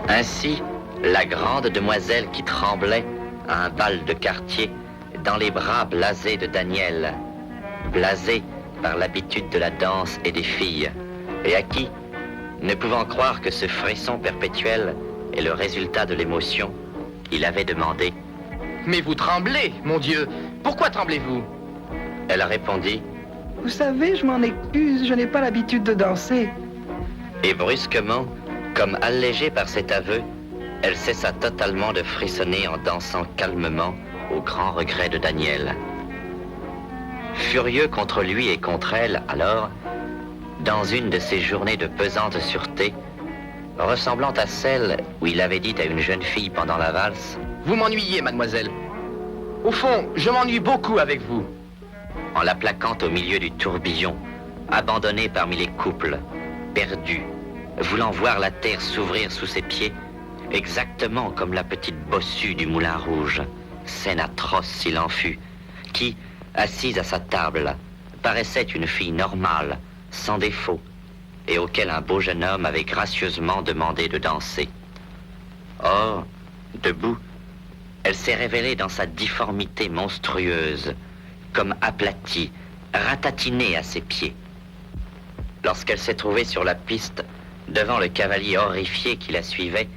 Ainsi, la grande demoiselle qui tremblait à un bal de quartier dans les bras blasés de Daniel, blasée par l'habitude de la danse et des filles, et à qui, ne pouvant croire que ce frisson perpétuel est le résultat de l'émotion, il avait demandé « Mais vous tremblez, mon Dieu! Pourquoi tremblez-vous » Elle répondit « Vous savez, je m'en excuse, je n'ai pas l'habitude de danser. » Et brusquement, comme allégée par cet aveu, elle cessa totalement de frissonner en dansant calmement au grand regret de Daniel. Furieux contre lui et contre elle, alors, dans une de ces journées de pesante sûreté, ressemblant à celle où il avait dit à une jeune fille pendant la valse « Vous m'ennuyez, mademoiselle. Au fond, je m'ennuie beaucoup avec vous. En la plaquant au milieu du tourbillon, abandonnée parmi les couples, perdue, voulant voir la terre s'ouvrir sous ses pieds, exactement comme la petite bossue du Moulin Rouge, scène atroce s'il en fut, qui, assise à sa table, paraissait une fille normale, sans défaut, et auquel un beau jeune homme avait gracieusement demandé de danser. Or, debout, elle s'est révélée dans sa difformité monstrueuse, comme aplatie, ratatinée à ses pieds. Lorsqu'elle s'est trouvée sur la piste, devant le cavalier horrifié qui la suivait,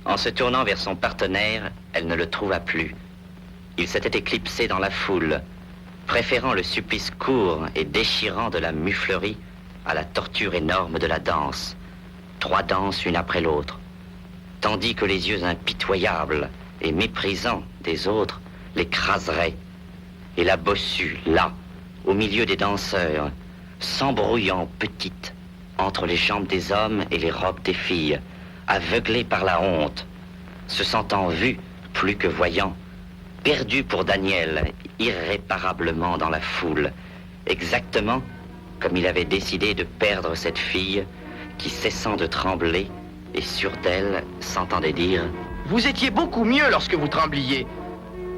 en se tournant vers son partenaire, elle ne le trouva plus. Il s'était éclipsé dans la foule, préférant le supplice court et déchirant de la muflerie à la torture énorme de la danse. 3 danses une après l'autre, tandis que les yeux impitoyables et méprisants des autres l'écraseraient. Et la bossue, là, au milieu des danseurs, s'embrouillant petite entre les jambes des hommes et les robes des filles, aveuglée par la honte, se sentant vue plus que voyant, perdue pour Daniel, irréparablement dans la foule, exactement comme il avait décidé de perdre cette fille qui, cessant de trembler et sûre d'elle, s'entendait dire « Vous étiez beaucoup mieux lorsque vous trembliez.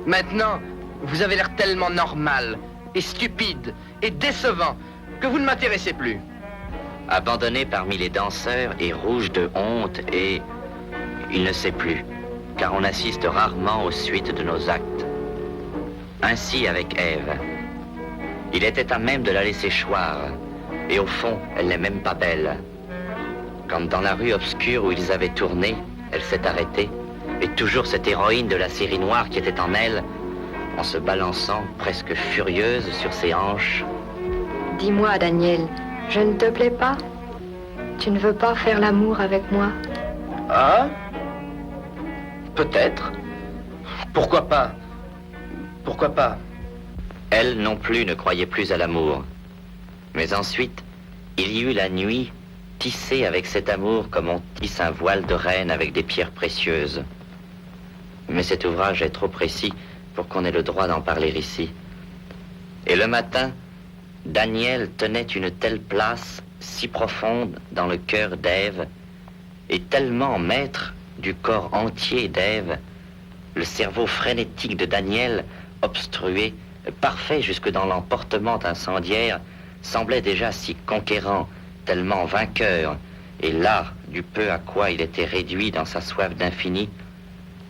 Maintenant, vous avez l'air tellement normal et stupide et décevant que vous ne m'intéressez plus. » Abandonné parmi les danseurs et rouge de honte et... il ne sait plus, car on assiste rarement aux suites de nos actes. Ainsi avec Ève. Il était à même de la laisser choir, et au fond, elle n'est même pas belle. Quand dans la rue obscure où ils avaient tourné, elle s'est arrêtée, et toujours cette héroïne de la série noire qui était en elle, en se balançant, presque furieuse sur ses hanches. Dis-moi, Daniel, je ne te plais pas? Tu ne veux pas faire l'amour avec moi? Ah? Peut-être. Pourquoi pas? Pourquoi pas? Elle non plus ne croyait plus à l'amour. Mais ensuite, il y eut la nuit, tissée avec cet amour comme on tisse un voile de reine avec des pierres précieuses. Mais cet ouvrage est trop précis pour qu'on ait le droit d'en parler ici. Et le matin, Daniel tenait une telle place, si profonde dans le cœur d'Ève, et tellement maître du corps entier d'Ève, le cerveau frénétique de Daniel, obstrué, parfait jusque dans l'emportement incendiaire, semblait déjà si conquérant, tellement vainqueur, et là, du peu à quoi il était réduit dans sa soif d'infini,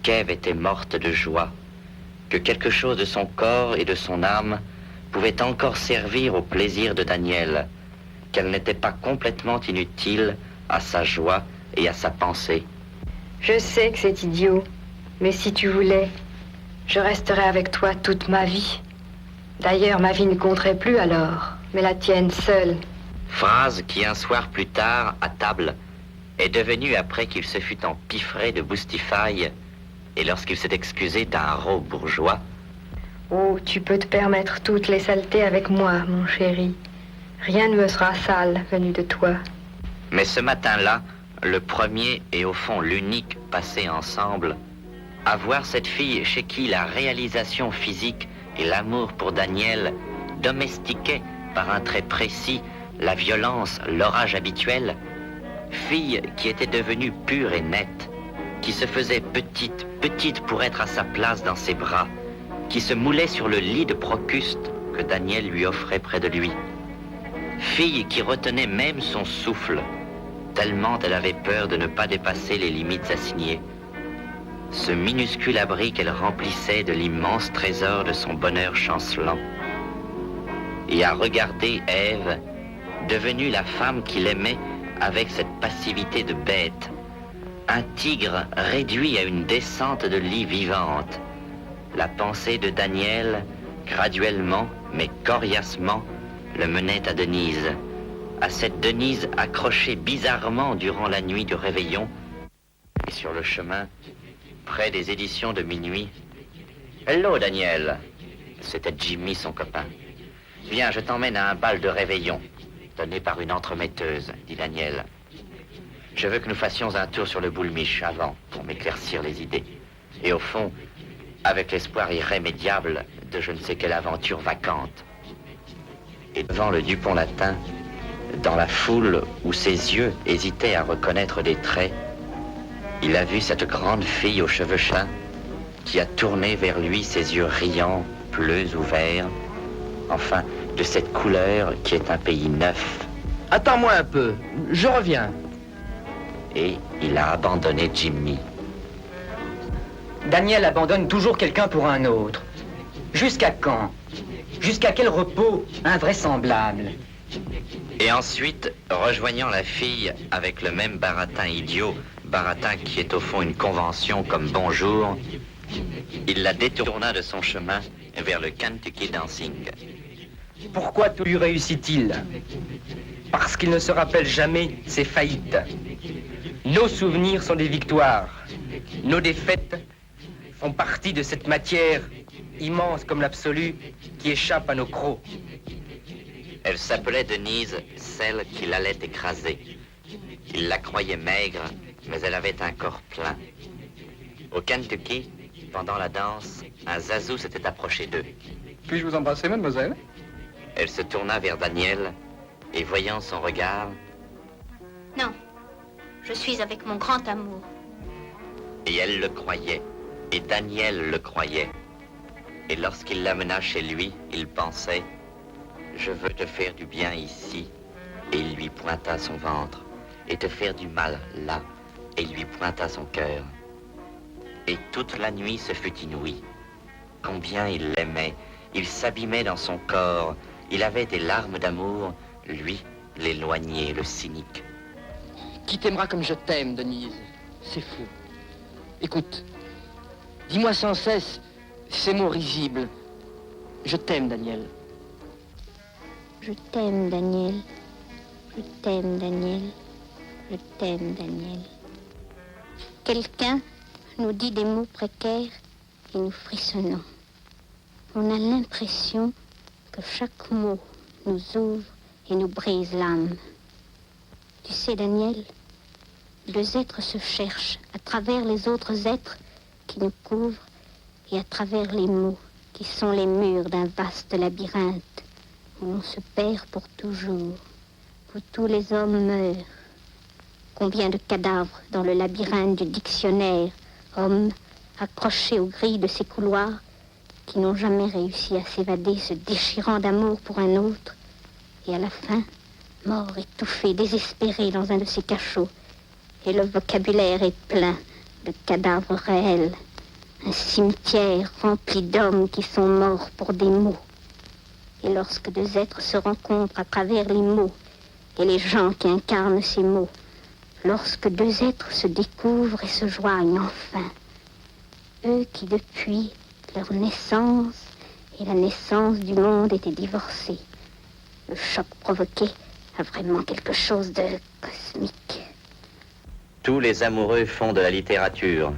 qu'Ève était morte de joie, que quelque chose de son corps et de son âme pouvait encore servir au plaisir de Daniel, qu'elle n'était pas complètement inutile à sa joie et à sa pensée. Je sais que c'est idiot, mais si tu voulais, je resterais avec toi toute ma vie. D'ailleurs, ma vie ne compterait plus alors, mais la tienne seule. Phrase qui, un soir plus tard, à table, est devenue, après qu'il se fut empiffré de Boostify, et lorsqu'il s'est excusé d'un rot bourgeois. Oh, tu peux te permettre toutes les saletés avec moi, mon chéri. Rien ne me sera sale venu de toi. Mais ce matin-là, le premier et au fond l'unique passé ensemble, à voir cette fille chez qui la réalisation physique et l'amour pour Daniel domestiquaient par un trait précis la violence, l'orage habituel, fille qui était devenue pure et nette, qui se faisait petite, petite pour être à sa place dans ses bras, qui se moulait sur le lit de Procuste que Daniel lui offrait près de lui. Fille qui retenait même son souffle, tellement elle avait peur de ne pas dépasser les limites assignées. Ce minuscule abri qu'elle remplissait de l'immense trésor de son bonheur chancelant. Et à regarder Ève, devenue la femme qu'il aimait avec cette passivité de bête, un tigre réduit à une descente de lit vivante. La pensée de Daniel, graduellement, mais coriacement, le menait à Denise. À cette Denise accrochée bizarrement durant la nuit du réveillon. Et sur le chemin, près des éditions de minuit. « Hello, Daniel !» C'était Jimmy, son copain. « Viens, je t'emmène à un bal de réveillon, donné par une entremetteuse, dit Daniel. Je veux que nous fassions un tour sur le boulmiche avant, pour m'éclaircir les idées. Et au fond, avec l'espoir irrémédiable de je ne sais quelle aventure vacante. Et devant le Dupont latin, dans la foule où ses yeux hésitaient à reconnaître des traits, il a vu cette grande fille aux cheveux chats qui a tourné vers lui ses yeux riants, bleus ou verts, enfin de cette couleur qui est un pays neuf. Attends-moi un peu, je reviens. Et il a abandonné Jimmy. Daniel abandonne toujours quelqu'un pour un autre. Jusqu'à quand? Jusqu'à quel repos invraisemblable? Et ensuite, rejoignant la fille avec le même baratin idiot, baratin qui est au fond une convention comme bonjour, il la détourna de son chemin vers le Kentucky Dancing. Pourquoi tout lui réussit-il? Parce qu'il ne se rappelle jamais ses faillites. Nos souvenirs sont des victoires. Nos défaites font partie de cette matière immense comme l'absolu qui échappe à nos crocs. Elle s'appelait Denise, celle qu'il allait écraser. Il la croyait maigre, mais elle avait un corps plein. Au Kentucky, pendant la danse, un zazou s'était approché d'eux. Puis-je vous embrasser, mademoiselle? Elle se tourna vers Daniel et voyant son regard... Non, je suis avec mon grand amour. Et elle le croyait, et Daniel le croyait. Et lorsqu'il l'amena chez lui, il pensait... Je veux te faire du bien ici. Et il lui pointa son ventre. Et te faire du mal là. Et il lui pointa son cœur. Et toute la nuit se fut inouïe. Combien il l'aimait. Il s'abîmait dans son corps. Il avait des larmes d'amour. Lui, l'éloigné, le cynique. Qui t'aimera comme je t'aime, Denise? C'est fou. Écoute, dis-moi sans cesse ces mots risibles. Je t'aime, Daniel. Je t'aime, Daniel. Je t'aime, Daniel. Je t'aime, Daniel. Quelqu'un nous dit des mots précaires et nous frissonnons. On a l'impression que chaque mot nous ouvre et nous brise l'âme. Tu sais, Daniel, deux êtres se cherchent à travers les autres êtres qui nous couvrent et à travers les mots qui sont les murs d'un vaste labyrinthe où l'on se perd pour toujours, où tous les hommes meurent. Combien de cadavres dans le labyrinthe du dictionnaire, hommes accrochés aux grilles de ces couloirs qui n'ont jamais réussi à s'évader, se déchirant d'amour pour un autre, et à la fin, morts, étouffés, désespérés dans un de ces cachots, et le vocabulaire est plein de cadavres réels, un cimetière rempli d'hommes qui sont morts pour des mots. Et lorsque deux êtres se rencontrent à travers les mots et les gens qui incarnent ces mots, lorsque deux êtres se découvrent et se joignent enfin, eux qui depuis leur naissance et la naissance du monde étaient divorcés, le choc provoqué a vraiment quelque chose de cosmique. Tous les amoureux font de la littérature.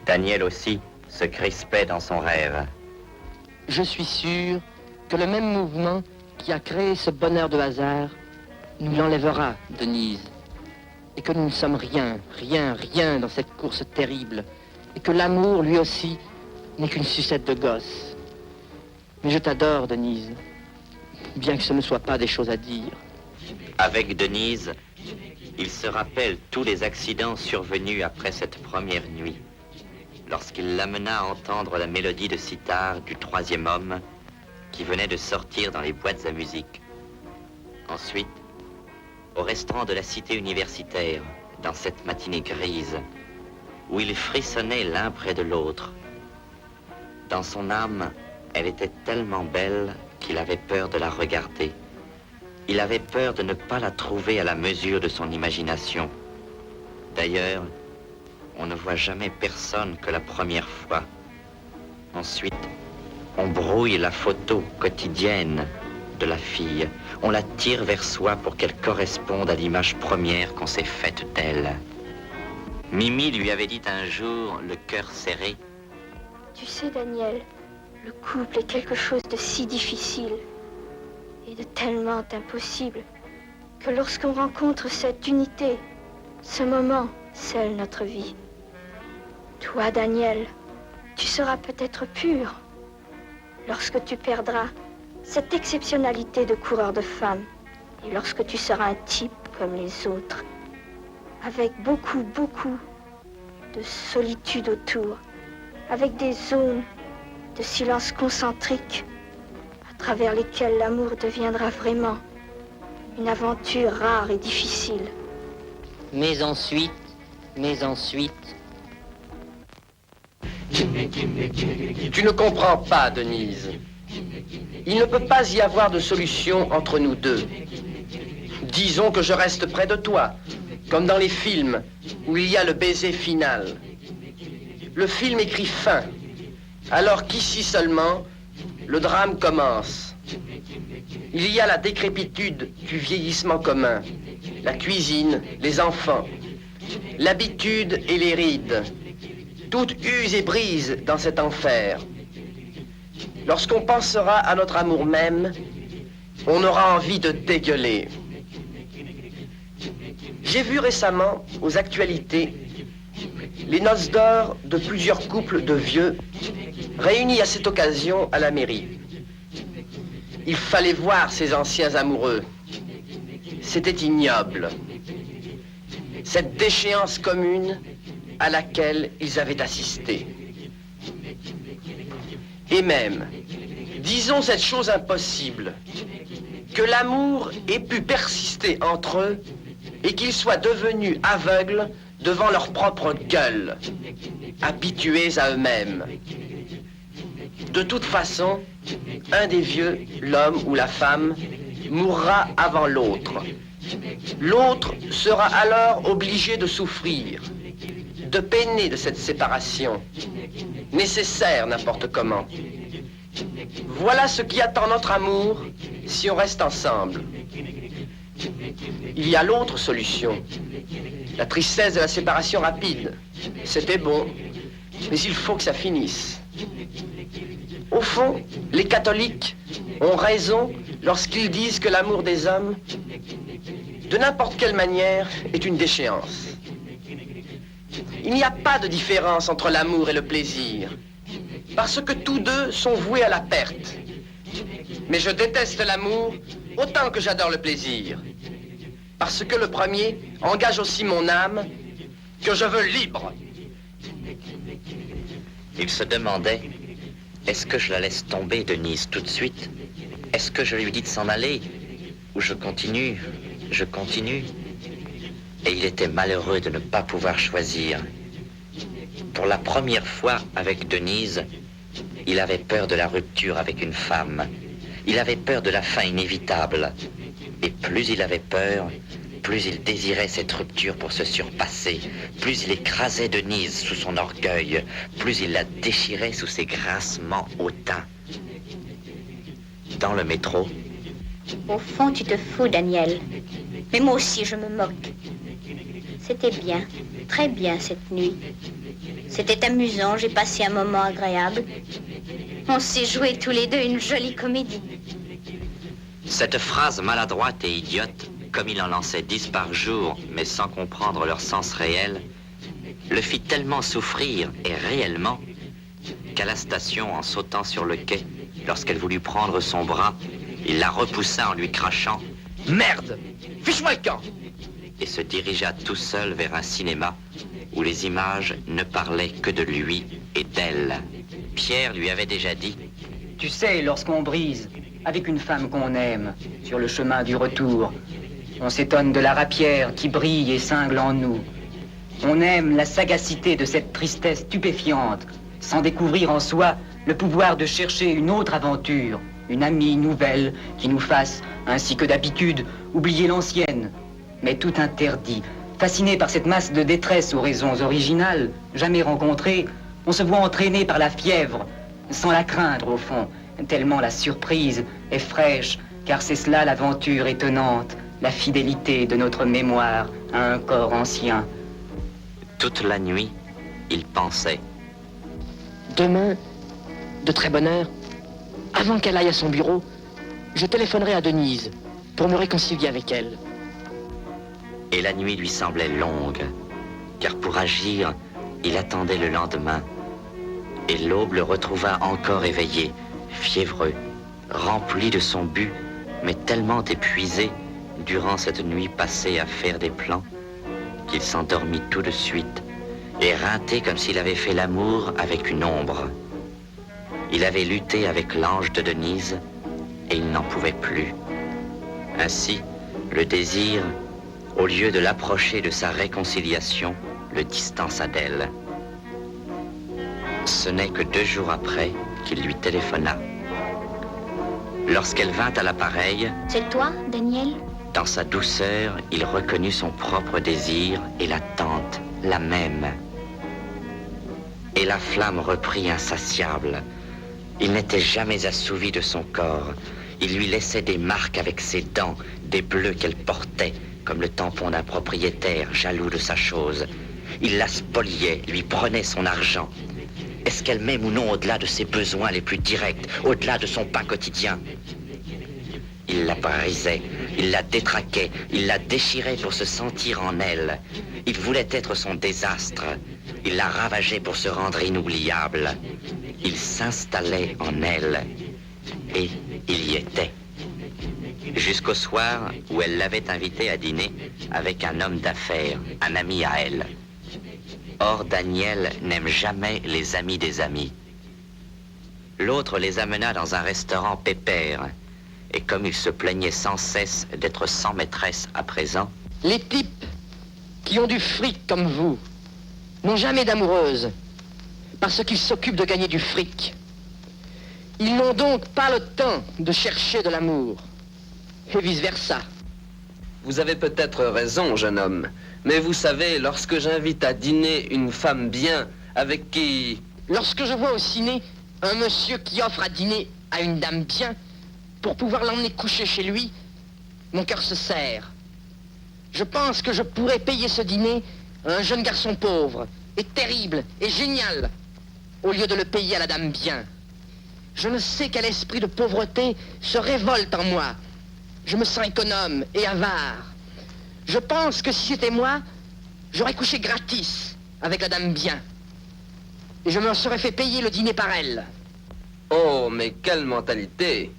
Daniel aussi se crispait dans son rêve. Je suis sûr que le même mouvement qui a créé ce bonheur de hasard nous l'enlèvera, Denise. Et que nous ne sommes rien dans cette course terrible. Et que l'amour, lui aussi, n'est qu'une sucette de gosse. Mais je t'adore, Denise. Bien que ce ne soit pas des choses à dire. Avec Denise, il se rappelle tous les accidents survenus après cette première nuit. Lorsqu'il l'amena à entendre la mélodie de sitar du troisième homme qui venait de sortir dans les boîtes à musique. Ensuite, au restaurant de la cité universitaire, dans cette matinée grise, où ils frissonnaient l'un près de l'autre. Dans son âme, elle était tellement belle qu'il avait peur de la regarder. Il avait peur de ne pas la trouver à la mesure de son imagination. D'ailleurs, on ne voit jamais personne que la première fois. Ensuite, on brouille la photo quotidienne de la fille. On la tire vers soi pour qu'elle corresponde à l'image première qu'on s'est faite d'elle. Mimi lui avait dit un jour, le cœur serré. Tu sais, Daniel, le couple est quelque chose de si difficile et de tellement impossible que lorsqu'on rencontre cette unité, ce moment scelle notre vie. Toi, Daniel, tu seras peut-être pur lorsque tu perdras cette exceptionnalité de coureur de femmes et lorsque tu seras un type comme les autres, avec beaucoup, beaucoup de solitude autour, avec des zones de silence concentrique à travers lesquelles l'amour deviendra vraiment une aventure rare et difficile. Mais ensuite... Tu ne comprends pas, Denise. Il ne peut pas y avoir de solution entre nous deux. Disons que je reste près de toi, comme dans les films où il y a le baiser final. Le film écrit fin, alors qu'ici seulement, le drame commence. Il y a la décrépitude du vieillissement commun, la cuisine, les enfants, l'habitude et les rides. Tout use et brise dans cet enfer. Lorsqu'on pensera à notre amour même, on aura envie de dégueuler. J'ai vu récemment, aux actualités, les noces d'or de plusieurs couples de vieux réunis à cette occasion à la mairie. Il fallait voir ces anciens amoureux. C'était ignoble. Cette déchéance commune à laquelle ils avaient assisté. Et même, disons cette chose impossible, que l'amour ait pu persister entre eux et qu'ils soient devenus aveugles devant leur propre gueule, habitués à eux-mêmes. De toute façon, un des vieux, l'homme ou la femme, mourra avant l'autre. L'autre sera alors obligé de souffrir, de peiner de cette séparation, nécessaire n'importe comment. Voilà ce qui attend notre amour si on reste ensemble. Il y a l'autre solution, la tristesse de la séparation rapide. C'était bon, mais il faut que ça finisse. Au fond, les catholiques ont raison lorsqu'ils disent que l'amour des hommes, de n'importe quelle manière, est une déchéance. Il n'y a pas de différence entre l'amour et le plaisir, parce que tous deux sont voués à la perte. Mais je déteste l'amour autant que j'adore le plaisir, parce que le premier engage aussi mon âme, que je veux libre. Il se demandait, est-ce que je la laisse tomber, Denise, tout de suite? Est-ce que je lui dis de s'en aller? Ou je continue? Et il était malheureux de ne pas pouvoir choisir. Pour la première fois avec Denise, il avait peur de la rupture avec une femme. Il avait peur de la fin inévitable. Et plus il avait peur, plus il désirait cette rupture pour se surpasser. Plus il écrasait Denise sous son orgueil. Plus il la déchirait sous ses grincements hautains. Dans le métro... Au fond, tu te fous, Daniel. Mais moi aussi, je me moque. C'était bien, très bien cette nuit. C'était amusant, j'ai passé un moment agréable. On s'est joué tous les deux une jolie comédie. Cette phrase maladroite et idiote, comme il en lançait 10 par jour, mais sans comprendre leur sens réel, le fit tellement souffrir, et réellement, qu'à la station, en sautant sur le quai, lorsqu'elle voulut prendre son bras, il la repoussa en lui crachant « Merde! Fiche-moi le camp !» et se dirigea tout seul vers un cinéma où les images ne parlaient que de lui et d'elle. Pierre lui avait déjà dit « Tu sais, lorsqu'on brise avec une femme qu'on aime sur le chemin du retour, on s'étonne de la rapière qui brille et cingle en nous. On aime la sagacité de cette tristesse stupéfiante, sans découvrir en soi le pouvoir de chercher une autre aventure, une amie nouvelle qui nous fasse, ainsi que d'habitude, oublier l'ancienne. Mais tout interdit, fasciné par cette masse de détresse aux raisons originales, jamais rencontrées, on se voit entraîné par la fièvre, sans la craindre au fond, tellement la surprise est fraîche, car c'est cela l'aventure étonnante, la fidélité de notre mémoire à un corps ancien. Toute la nuit, il pensait. Demain, de très bonne heure, avant qu'elle aille à son bureau, je téléphonerai à Denise pour me réconcilier avec elle. Et la nuit lui semblait longue, car pour agir, il attendait le lendemain. Et l'aube le retrouva encore éveillé, fiévreux, rempli de son but, mais tellement épuisé durant cette nuit passée à faire des plans, qu'il s'endormit tout de suite, éreinté comme s'il avait fait l'amour avec une ombre. Il avait lutté avec l'ange de Denise, et il n'en pouvait plus. Ainsi, le désir, au lieu de l'approcher de sa réconciliation, le distança d'elle. Ce n'est que 2 jours après qu'il lui téléphona. Lorsqu'elle vint à l'appareil, « C'est toi, Daniel ?» Dans sa douceur, il reconnut son propre désir et l'attente, la même. Et la flamme reprit insatiable. Il n'était jamais assouvi de son corps. Il lui laissait des marques avec ses dents, des bleus qu'elle portait, comme le tampon d'un propriétaire jaloux de sa chose. Il la spoliait, lui prenait son argent. Est-ce qu'elle m'aime ou non au-delà de ses besoins les plus directs, au-delà de son pain quotidien? Il la brisait, il la détraquait, il la déchirait pour se sentir en elle. Il voulait être son désastre. Il la ravageait pour se rendre inoubliable. Il s'installait en elle. Et il y était. Jusqu'au soir où elle l'avait invité à dîner avec un homme d'affaires, un ami à elle. Or, Daniel n'aime jamais les amis des amis. L'autre les amena dans un restaurant pépère. Et comme il se plaignait sans cesse d'être sans maîtresse à présent... Les types qui ont du fric comme vous n'ont jamais d'amoureuse parce qu'ils s'occupent de gagner du fric. Ils n'ont donc pas le temps de chercher de l'amour. Et vice-versa. Vous avez peut-être raison, jeune homme. Mais vous savez, lorsque j'invite à dîner une femme bien, avec qui... Lorsque je vois au ciné un monsieur qui offre à dîner à une dame bien, pour pouvoir l'emmener coucher chez lui, mon cœur se serre. Je pense que je pourrais payer ce dîner à un jeune garçon pauvre, et terrible, et génial, au lieu de le payer à la dame bien. Je ne sais quel esprit de pauvreté se révolte en moi. Je me sens économe et avare. Je pense que si c'était moi, j'aurais couché gratis avec la dame bien. Et je me serais fait payer le dîner par elle. Oh, mais quelle mentalité!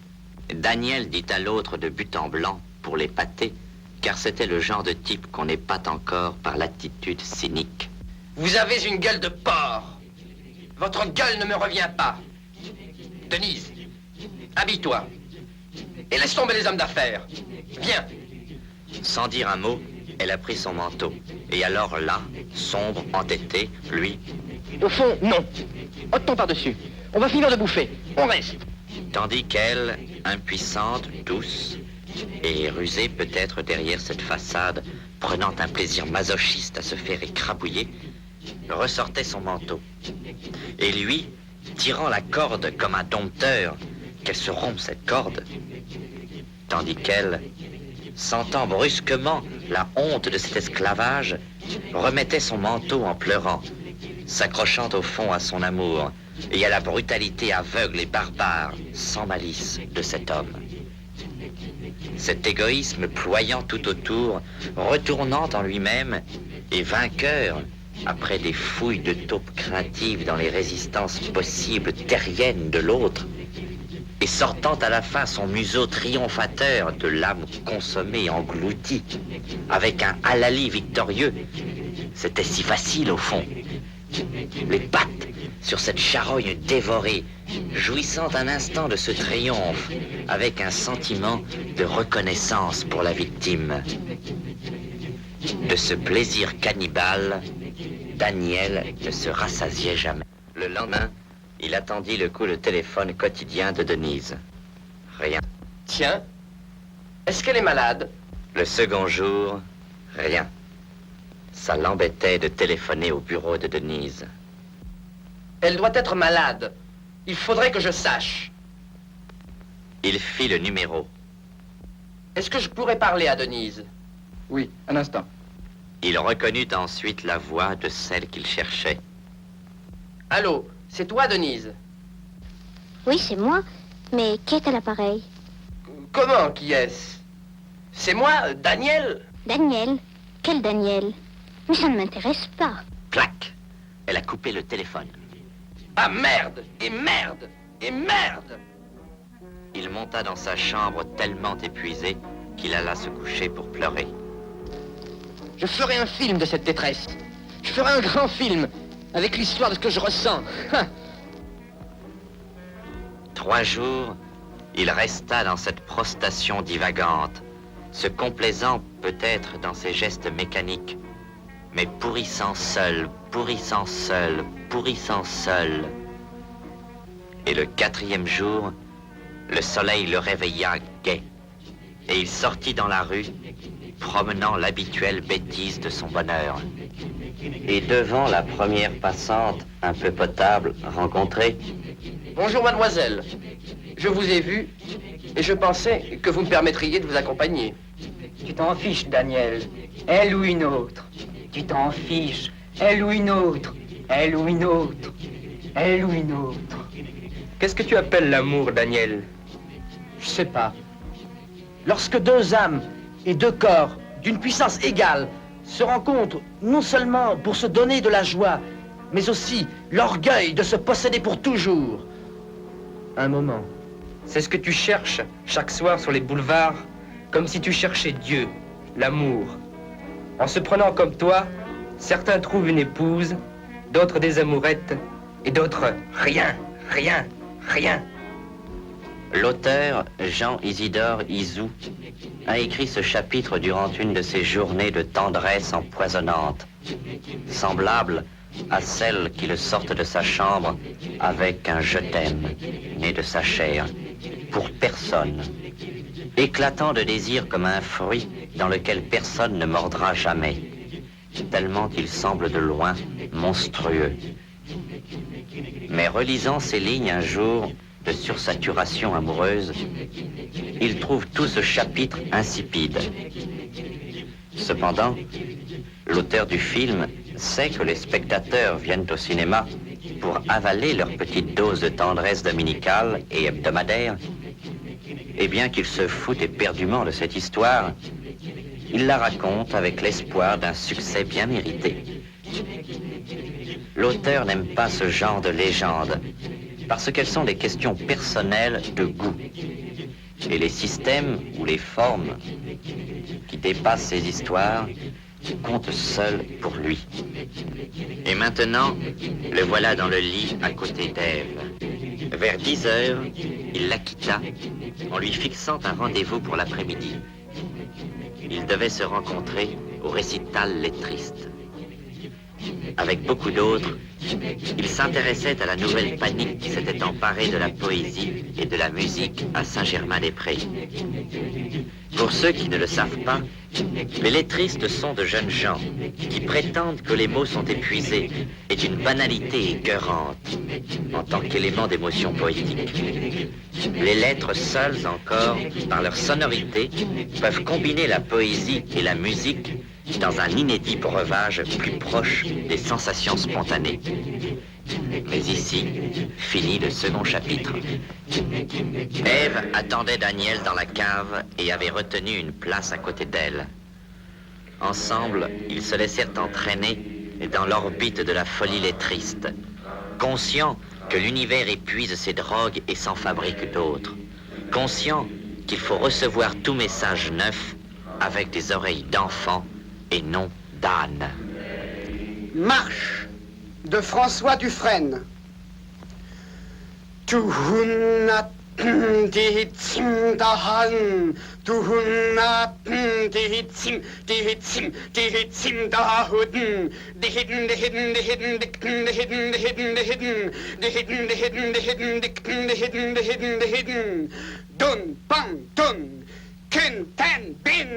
Daniel dit à l'autre de but en blanc pour l'épater, car c'était le genre de type qu'on n'épate encore par l'attitude cynique. Vous avez une gueule de porc. Votre gueule ne me revient pas. Denise, habille-toi. Et laisse tomber les hommes d'affaires. Viens. Sans dire un mot, elle a pris son manteau. Et alors là, sombre, entêté, lui... Au fond, non. Ôte-toi par-dessus. On va finir de bouffer. On reste. Tandis qu'elle, impuissante, douce, et rusée peut-être derrière cette façade, prenant un plaisir masochiste à se faire écrabouiller, ressortait son manteau. Et lui, tirant la corde comme un dompteur, qu'elle se rompe cette corde, tandis qu'elle, sentant brusquement la honte de cet esclavage, remettait son manteau en pleurant, s'accrochant au fond à son amour, et à la brutalité aveugle et barbare, sans malice, de cet homme. Cet égoïsme ployant tout autour, retournant en lui-même, et vainqueur, après des fouilles de taupes craintives dans les résistances possibles terriennes de l'autre, et sortant à la fin son museau triomphateur de l'âme consommée, engloutie, avec un halali victorieux, c'était si facile au fond. Les pattes sur cette charogne dévorée, jouissant un instant de ce triomphe, avec un sentiment de reconnaissance pour la victime. De ce plaisir cannibale, Daniel ne se rassasiait jamais. Le lendemain, il attendit le coup de téléphone quotidien de Denise. Rien. Tiens, est-ce qu'elle est malade? Le second jour, rien. Ça l'embêtait de téléphoner au bureau de Denise. Elle doit être malade. Il faudrait que je sache. Il fit le numéro. Est-ce que je pourrais parler à Denise? Oui, un instant. Il reconnut ensuite la voix de celle qu'il cherchait. Allô, c'est toi, Denise? Oui, c'est moi. Mais qui est à l'appareil? Comment, qui est-ce? C'est moi, Daniel? Daniel? Quel Daniel? Mais ça ne m'intéresse pas. Clac! Elle a coupé le téléphone. Ah merde, et merde, et merde! Il monta dans sa chambre tellement épuisé qu'il alla se coucher pour pleurer. Je ferai un film de cette détresse. Je ferai un grand film avec l'histoire de ce que je ressens. 3 jours, il resta dans cette prostation divagante, se complaisant peut-être dans ses gestes mécaniques, mais pourrissant seul, pourrissant seul, pourrissant seul. Et le 4e jour, le soleil le réveilla gai, et il sortit dans la rue, promenant l'habituelle bêtise de son bonheur. Et devant la première passante, un peu potable, rencontrée... Bonjour, mademoiselle. Je vous ai vu, et je pensais que vous me permettriez de vous accompagner. Tu t'en fiches, Daniel. Elle ou une autre. Tu t'en fiches. Elle ou une autre. Elle ou une autre. Elle ou une autre. Qu'est-ce que tu appelles l'amour, Daniel? Je sais pas. Lorsque 2 âmes et 2 corps d'une puissance égale se rencontrent non seulement pour se donner de la joie, mais aussi l'orgueil de se posséder pour toujours. Un moment. C'est ce que tu cherches chaque soir sur les boulevards, comme si tu cherchais Dieu, l'amour. En se prenant comme toi, certains trouvent une épouse, d'autres des amourettes, et d'autres rien, rien, rien. L'auteur, Jean Isidore Izou, a écrit ce chapitre durant une de ces journées de tendresse empoisonnante, semblable à celles qui le sortent de sa chambre avec un « je t'aime » né de sa chair, pour personne, éclatant de désir comme un fruit dans lequel personne ne mordra jamais, tellement il semble de loin monstrueux. Mais relisant ces lignes un jour de sursaturation amoureuse, il trouve tout ce chapitre insipide. Cependant, l'auteur du film sait que les spectateurs viennent au cinéma pour avaler leur petite dose de tendresse dominicale et hebdomadaire, et bien qu'il se foute éperdument de cette histoire, il la raconte avec l'espoir d'un succès bien mérité. L'auteur n'aime pas ce genre de légende, parce qu'elles sont des questions personnelles de goût. Et les systèmes ou les formes qui dépassent ces histoires comptent seuls pour lui. Et maintenant, le voilà dans le lit à côté d'Ève. Vers 10 heures, il la quitta en lui fixant un rendez-vous pour l'après-midi. Ils devaient se rencontrer au récital Les Tristes. Avec beaucoup d'autres, il s'intéressait à la nouvelle panique qui s'était emparée de la poésie et de la musique à Saint-Germain-des-Prés. Pour ceux qui ne le savent pas, les lettristes sont de jeunes gens qui prétendent que les mots sont épuisés et d'une banalité écœurante en tant qu'élément d'émotion poétique. Les lettres seules encore, par leur sonorité, peuvent combiner la poésie et la musique dans un inédit breuvage plus proche des sensations spontanées. Mais ici, finit le second chapitre. Ève attendait Daniel dans la cave et avait retenu une place à côté d'elle. Ensemble, ils se laissèrent entraîner dans l'orbite de la folie lettriste, conscients que l'univers épuise ses drogues et s'en fabrique d'autres, conscients qu'il faut recevoir tout message neuf avec des oreilles d'enfant et non d'âne. Marche de François Dufresne. Tuhunna tihitsim dahan, tuhunna tihitsim dahuden, the hidden, the hidden, the hidden, the hidden, the hidden, the hidden, the hidden, the hidden, the hidden, the hidden, the hidden, the hidden, the hidden, dun bang dun, kun ten bin,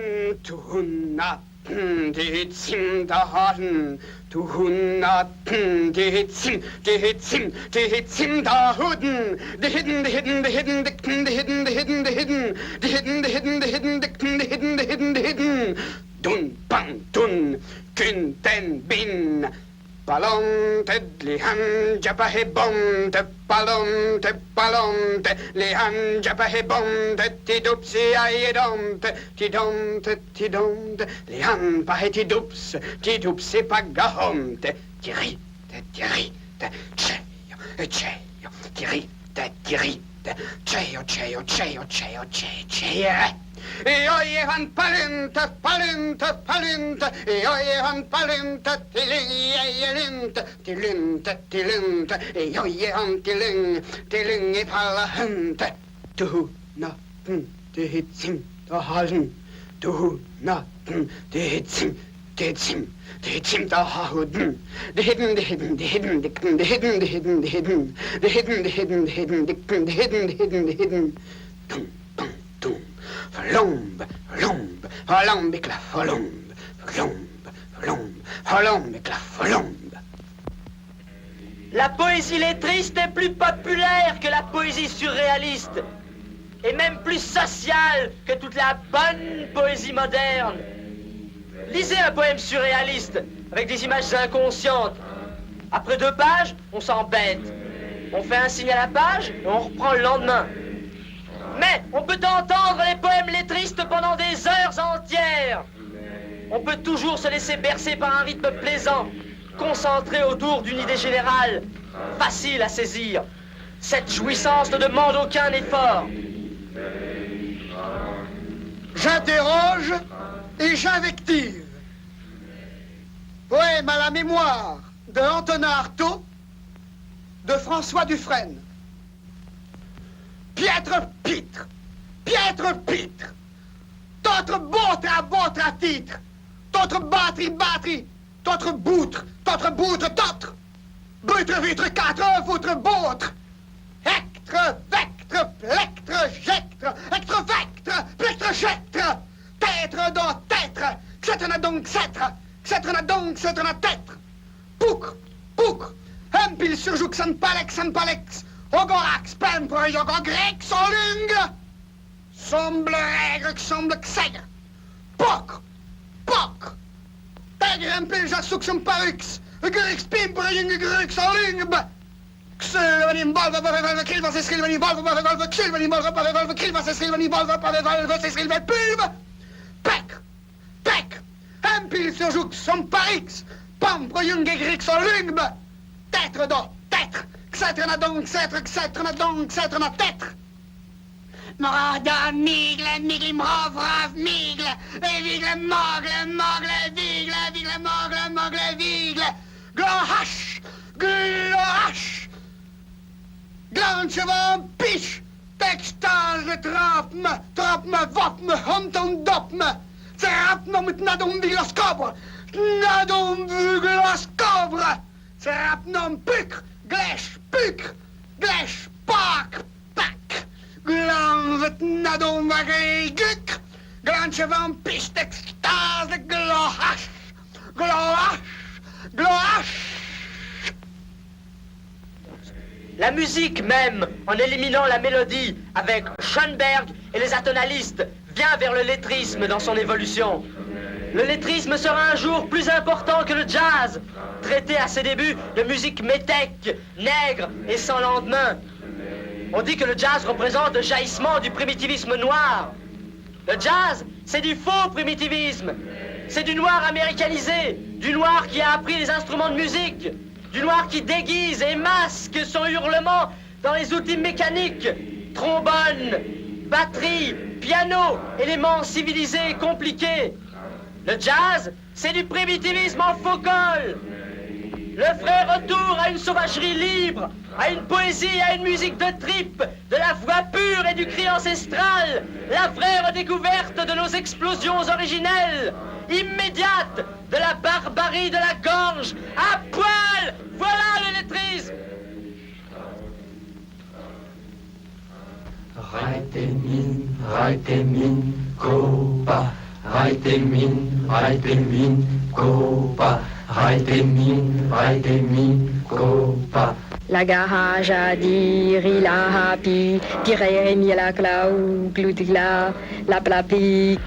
tuhunna tihitsim dahan. Tuhunna tihitsim dahuden, the hidden, the hidden, the hidden, the hidden, the hidden, the hidden, the hidden, the hidden, the hidden, the hidden, the hidden, the hidden, dun bang dun, kun ten bin. Ballon te lihan japahe bom te ballon te lihan japahe bom te tidupsi aedom te tidom te lihan pahe tidupsi pagahom te tiri te tche Ceo, tirite, tirite, ceo, ceo, ceo, ceo, ceo. E oie van palente, palente, palente, e oie van palente, tilinte, tilinte, tilinte, e oie van tiling e palahente. Du na, de hitzim, da halen, du na, de hitzim, de hitzim. The hidden, the hidden, the hidden, the hidden, the hidden, the hidden, the hidden, the hidden, the hidden, the hidden, the hidden, the hidden, the hidden, the hidden, the hidden. Dum, dum, dum. Volombe, volombe, volombe, clap, volombe, volombe, volombe, volombe, clap, volombe. La poésie lettriste est plus populaire que la poésie surréaliste, et même plus sociale que toute la bonne poésie moderne. Lisez un poème surréaliste, avec des images inconscientes. Après 2 pages, on s'embête. On fait un signe à la page et on reprend le lendemain. Mais on peut entendre les poèmes lettristes pendant des heures entières. On peut toujours se laisser bercer par un rythme plaisant, concentré autour d'une idée générale, facile à saisir. Cette jouissance ne demande aucun effort. J'interroge et j'invective. Poème à la mémoire de Antonin Artaud, de François Dufresne. Piètre pitre, piètre pitre, d'autres boutre à votre à titre, d'autres batterie, batterie, d'autres boutre, d'autres, butre, vitre, 4, voutre, boutre, hectre, vectre, plectre, jectre, hectre, vectre, plectre, jectre, têtre, dans têtre, c'être donc c'être, c'être donc c'être têtre, poucre, poucre, empile surjouk, san palex, ogorax, pempre, yogo grec, solung, semble règle, semble xègre, pocre, pocre, tegre, empile, jassouk, san parux, grix, pimpre, yung, grix, solung, Xylvanin, volva, volva, kilva, se skrivanin, volva, volva, kilvanin, volva, kilva, se skrivanin, volva, volva, se skrivanin, pulve, pek, pek, empil surjouk, som parix, pampre, yung, grix, solung, têtre, do, têtre, C'être na donc, c'être na donc, c'être na têtre. Morada, migle, migle, mrovrav, migle, et vigle, mogle, mogle, vigle, mogle, mogle, vigle, glohash, glohash, glanchevan, piche, textage, trapme, vopme, honton, dopme, cerapme, met nadom, viglas, cobre, nadom, viglas, cobre, cerapnom, pucre, Glesh, pucre, glesh, pak, pak, glanvet, nadom, vagé, guc, glanchevan, piste, extase, glohash, glohash, glohash. La musique même, en éliminant la mélodie avec Schoenberg et les atonalistes, vient vers le lettrisme dans son évolution. Le lettrisme sera un jour plus important que le jazz, traité à ses débuts de musique métèque, nègre et sans lendemain. On dit que le jazz représente le jaillissement du primitivisme noir. Le jazz, c'est du faux primitivisme. C'est du noir américanisé, du noir qui a appris les instruments de musique, du noir qui déguise et masque son hurlement dans les outils mécaniques, trombone, batterie, piano, éléments civilisés et compliqués. Le jazz, c'est du primitivisme en faux col. Le vrai retour à une sauvagerie libre, à une poésie, à une musique de tripes, de la voix pure et du cri ancestral, la vraie redécouverte de nos explosions originelles, immédiate, de la barbarie de la gorge, à poil. Voilà le lettrisme. Reitemin, kopa. Reitemin, kopa. Reitemin, kopa. La garage a dire, il a happy, tirer mi la clau, glutila, la plapi.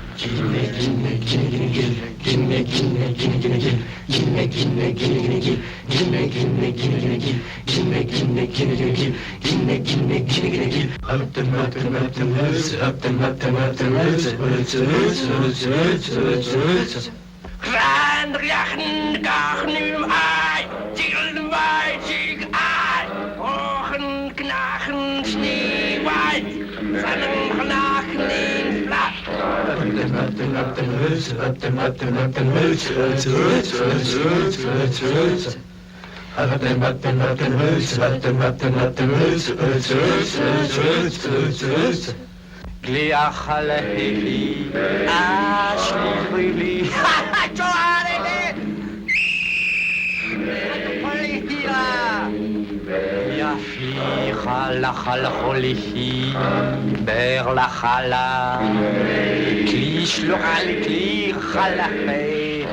Grand Riachen, Garnum, Ei, Tigel, Mai, Tig, Ei, Gliachaleli, Ashley, Yafli, Ber la Chala, Klish l'oral, Klir, Chalafé,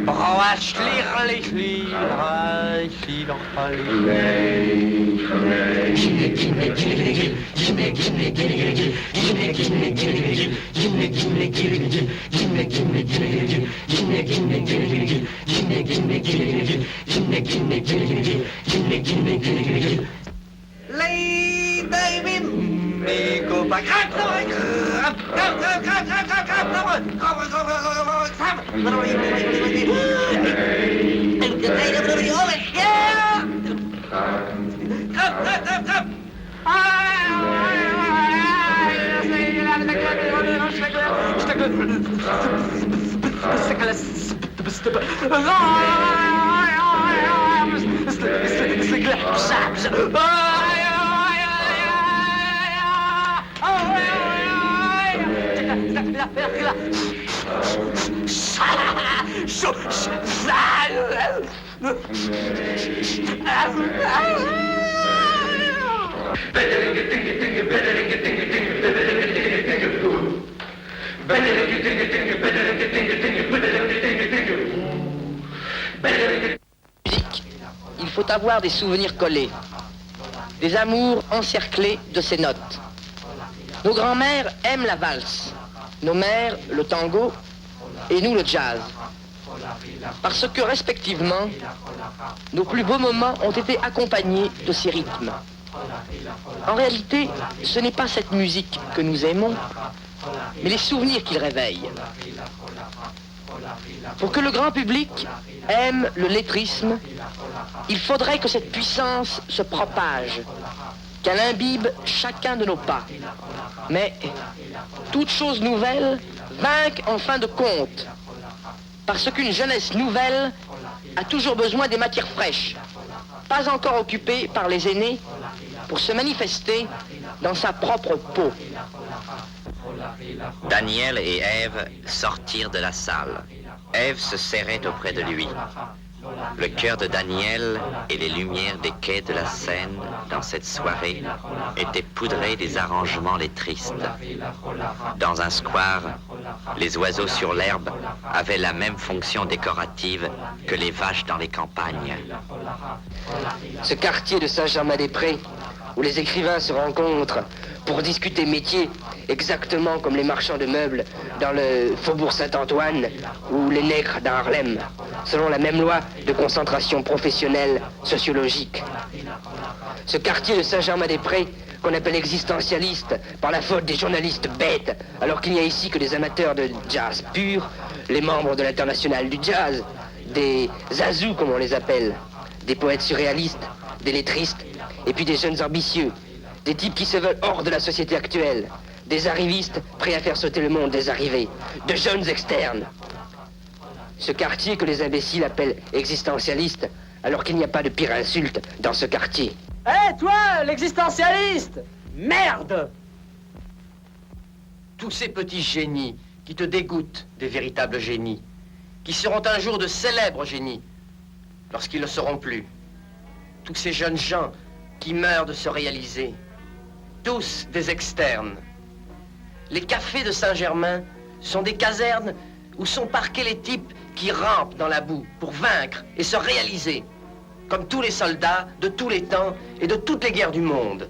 Broach, Lir, Il faut avoir des souvenirs collés, des amours encerclés de ces notes. Nos grands-mères aiment la valse, nos mères le tango et nous le jazz. Parce que, respectivement, nos plus beaux moments ont été accompagnés de ces rythmes. En réalité, ce n'est pas cette musique que nous aimons, mais les souvenirs qu'ils réveillent. Pour que le grand public aime le lettrisme, il faudrait que cette puissance se propage, qu'elle imbibe chacun de nos pas. Mais toute chose nouvelle vainque en fin de compte, parce qu'une jeunesse nouvelle a toujours besoin des matières fraîches, pas encore occupées par les aînés, pour se manifester dans sa propre peau. Daniel et Ève sortirent de la salle. Ève se serrait auprès de lui. Le cœur de Daniel et les lumières des quais de la Seine, dans cette soirée, étaient poudrés des arrangements les tristes. Dans un square, les oiseaux sur l'herbe avaient la même fonction décorative que les vaches dans les campagnes. Ce quartier de Saint-Germain-des-Prés, où les écrivains se rencontrent pour discuter métier, exactement comme les marchands de meubles dans le faubourg Saint-Antoine ou les nègres dans Harlem, selon la même loi de concentration professionnelle sociologique. Ce quartier de Saint-Germain-des-Prés, qu'on appelle existentialiste par la faute des journalistes bêtes, alors qu'il n'y a ici que des amateurs de jazz pur, les membres de l'Internationale du jazz, des zazous comme on les appelle, des poètes surréalistes, des lettristes, et puis des jeunes ambitieux, des types qui se veulent hors de la société actuelle, des arrivistes prêts à faire sauter le monde des arrivés, de jeunes externes. Ce quartier que les imbéciles appellent existentialiste, alors qu'il n'y a pas de pire insulte dans ce quartier. Hé, toi, l'existentialiste! Merde! Tous ces petits génies qui te dégoûtent des véritables génies, qui seront un jour de célèbres génies, lorsqu'ils ne seront plus. Tous ces jeunes gens qui meurent de se réaliser, tous des externes. Les cafés de Saint-Germain sont des casernes où sont parqués les types qui rampent dans la boue pour vaincre et se réaliser, comme tous les soldats de tous les temps et de toutes les guerres du monde.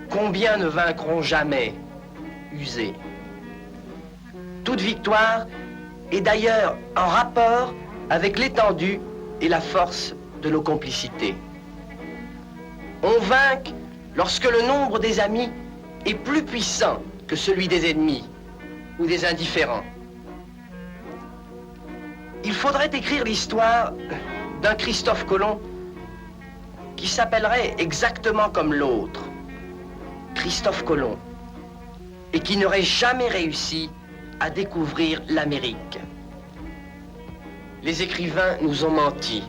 Combien ne vaincront jamais, usés? Toute victoire est d'ailleurs en rapport avec l'étendue et la force de nos complicités. On vainc lorsque le nombre des amis est plus puissant que celui des ennemis ou des indifférents. Il faudrait écrire l'histoire d'un Christophe Colomb qui s'appellerait exactement comme l'autre, Christophe Colomb. et qui n'auraient jamais réussi à découvrir l'Amérique. Les écrivains nous ont menti.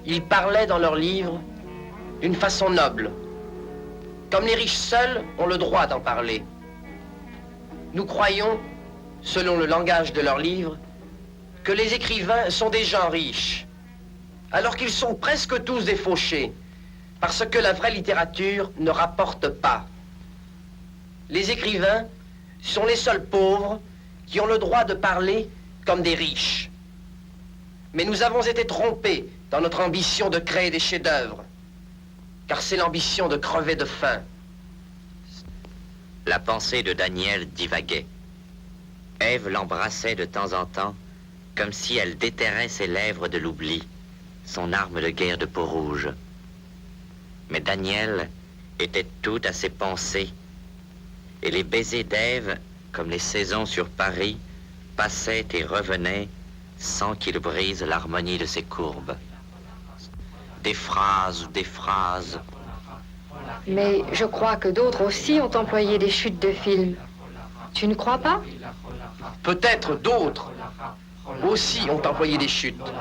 Ils parlaient dans leurs livres d'une façon noble, comme les riches seuls ont le droit d'en parler. Nous croyons, selon le langage de leurs livres, que les écrivains sont des gens riches, alors qu'ils sont presque tous des fauchés, parce que la vraie littérature ne rapporte pas. Les écrivains sont les seuls pauvres qui ont le droit de parler comme des riches. Mais nous avons été trompés dans notre ambition de créer des chefs-d'œuvre, car c'est l'ambition de crever de faim. La pensée de Daniel divaguait. Ève l'embrassait de temps en temps, comme si elle déterrait ses lèvres de l'oubli, son arme de guerre de peau rouge. Mais Daniel était tout à ses pensées, et les baisers d'Ève, comme les saisons sur Paris, passaient et revenaient sans qu'il brise l'harmonie de ses courbes. Des phrases. Mais je crois que d'autres aussi ont employé des chutes de films. Tu ne crois pas? Peut-être d'autres aussi ont employé des chutes,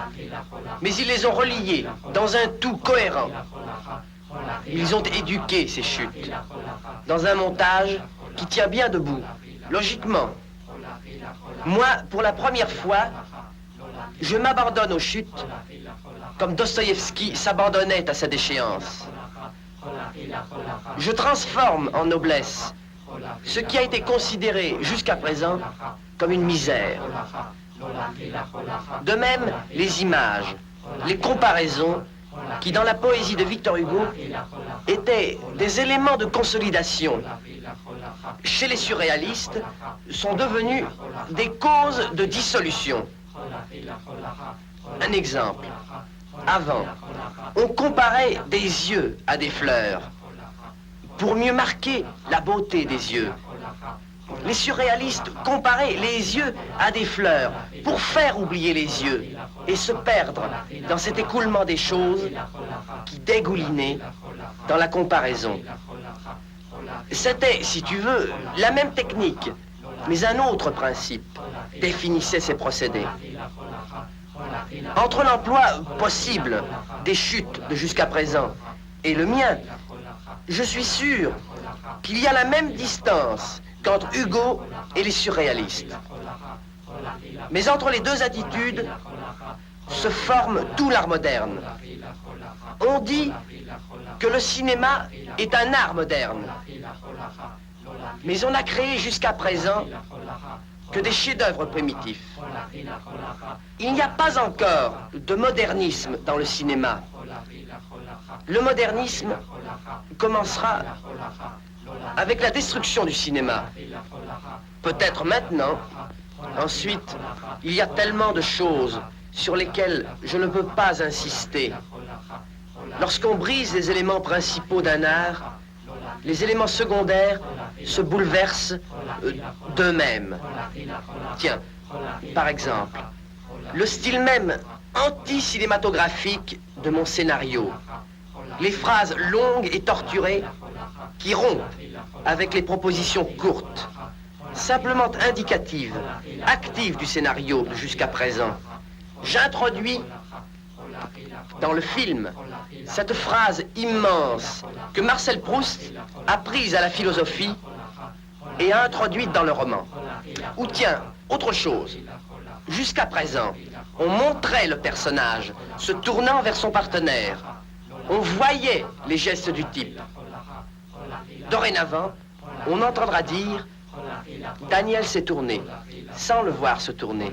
mais ils les ont reliées dans un tout cohérent. Ils ont éduqué ces chutes dans un montage qui tient bien debout, logiquement. Moi, pour la première fois, je m'abandonne aux chutes comme Dostoïevski s'abandonnait à sa déchéance. Je transforme en noblesse ce qui a été considéré jusqu'à présent comme une misère. De même, les images, les comparaisons, qui dans la poésie de Victor Hugo étaient des éléments de consolidation, chez les surréalistes, sont devenus des causes de dissolution. Un exemple. Avant, on comparait des yeux à des fleurs pour mieux marquer la beauté des yeux. Les surréalistes comparaient les yeux à des fleurs pour faire oublier les yeux et se perdre dans cet écoulement des choses qui dégoulinait dans la comparaison. C'était, si tu veux, la même technique, mais un autre principe définissait ces procédés. Entre l'emploi possible des chutes de jusqu'à présent et le mien, je suis sûr qu'il y a la même distance qu'entre Hugo et les surréalistes. Mais entre les deux attitudes se forme tout l'art moderne. On dit que le cinéma est un art moderne. Mais on a créé jusqu'à présent que des chefs-d'œuvre primitifs. Il n'y a pas encore de modernisme dans le cinéma. Le modernisme commencera avec la destruction du cinéma. Peut-être maintenant. Ensuite, il y a tellement de choses sur lesquelles je ne peux pas insister. Lorsqu'on brise les éléments principaux d'un art, les éléments secondaires se bouleversent d'eux-mêmes. Tiens, par exemple, le style même anti-cinématographique de mon scénario. Les phrases longues et torturées qui rompent avec les propositions courtes, simplement indicatives, actives du scénario jusqu'à présent. J'introduis dans le film cette phrase immense que Marcel Proust a prise à la philosophie et a introduite dans le roman. Ou tiens, autre chose. Jusqu'à présent, on montrait le personnage se tournant vers son partenaire. On voyait les gestes du type. Dorénavant, on entendra dire « Daniel s'est tourné », sans le voir se tourner.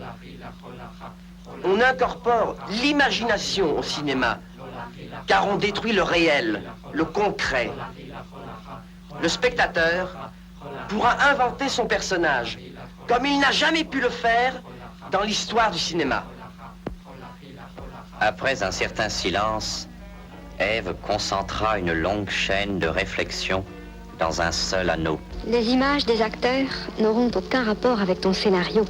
On incorpore l'imagination au cinéma, car on détruit le réel, le concret. Le spectateur pourra inventer son personnage, comme il n'a jamais pu le faire dans l'histoire du cinéma. Après un certain silence, Ève concentra une longue chaîne de réflexion dans un seul anneau. Les images des acteurs n'auront aucun rapport avec ton scénario.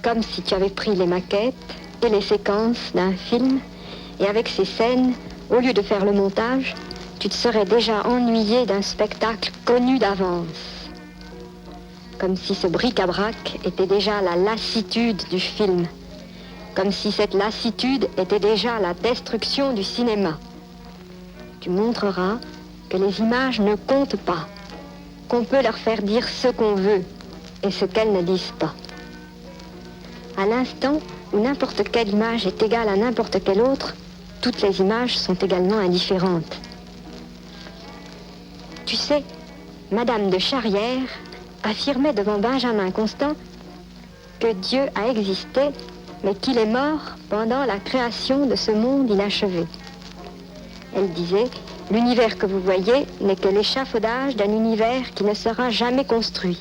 Comme si tu avais pris les maquettes et les séquences d'un film, et avec ces scènes, au lieu de faire le montage, tu te serais déjà ennuyé d'un spectacle connu d'avance. comme si ce bric-à-brac était déjà la lassitude du film, comme si cette lassitude était déjà la destruction du cinéma. Tu montreras que les images ne comptent pas, qu'on peut leur faire dire ce qu'on veut et ce qu'elles ne disent pas. À l'instant où n'importe quelle image est égale à n'importe quelle autre, toutes les images sont également indifférentes. Tu sais, Madame de Charrière affirmait devant Benjamin Constant que Dieu a existé, mais qu'il est mort pendant la création de ce monde inachevé. Elle disait, l'univers que vous voyez n'est que l'échafaudage d'un univers qui ne sera jamais construit.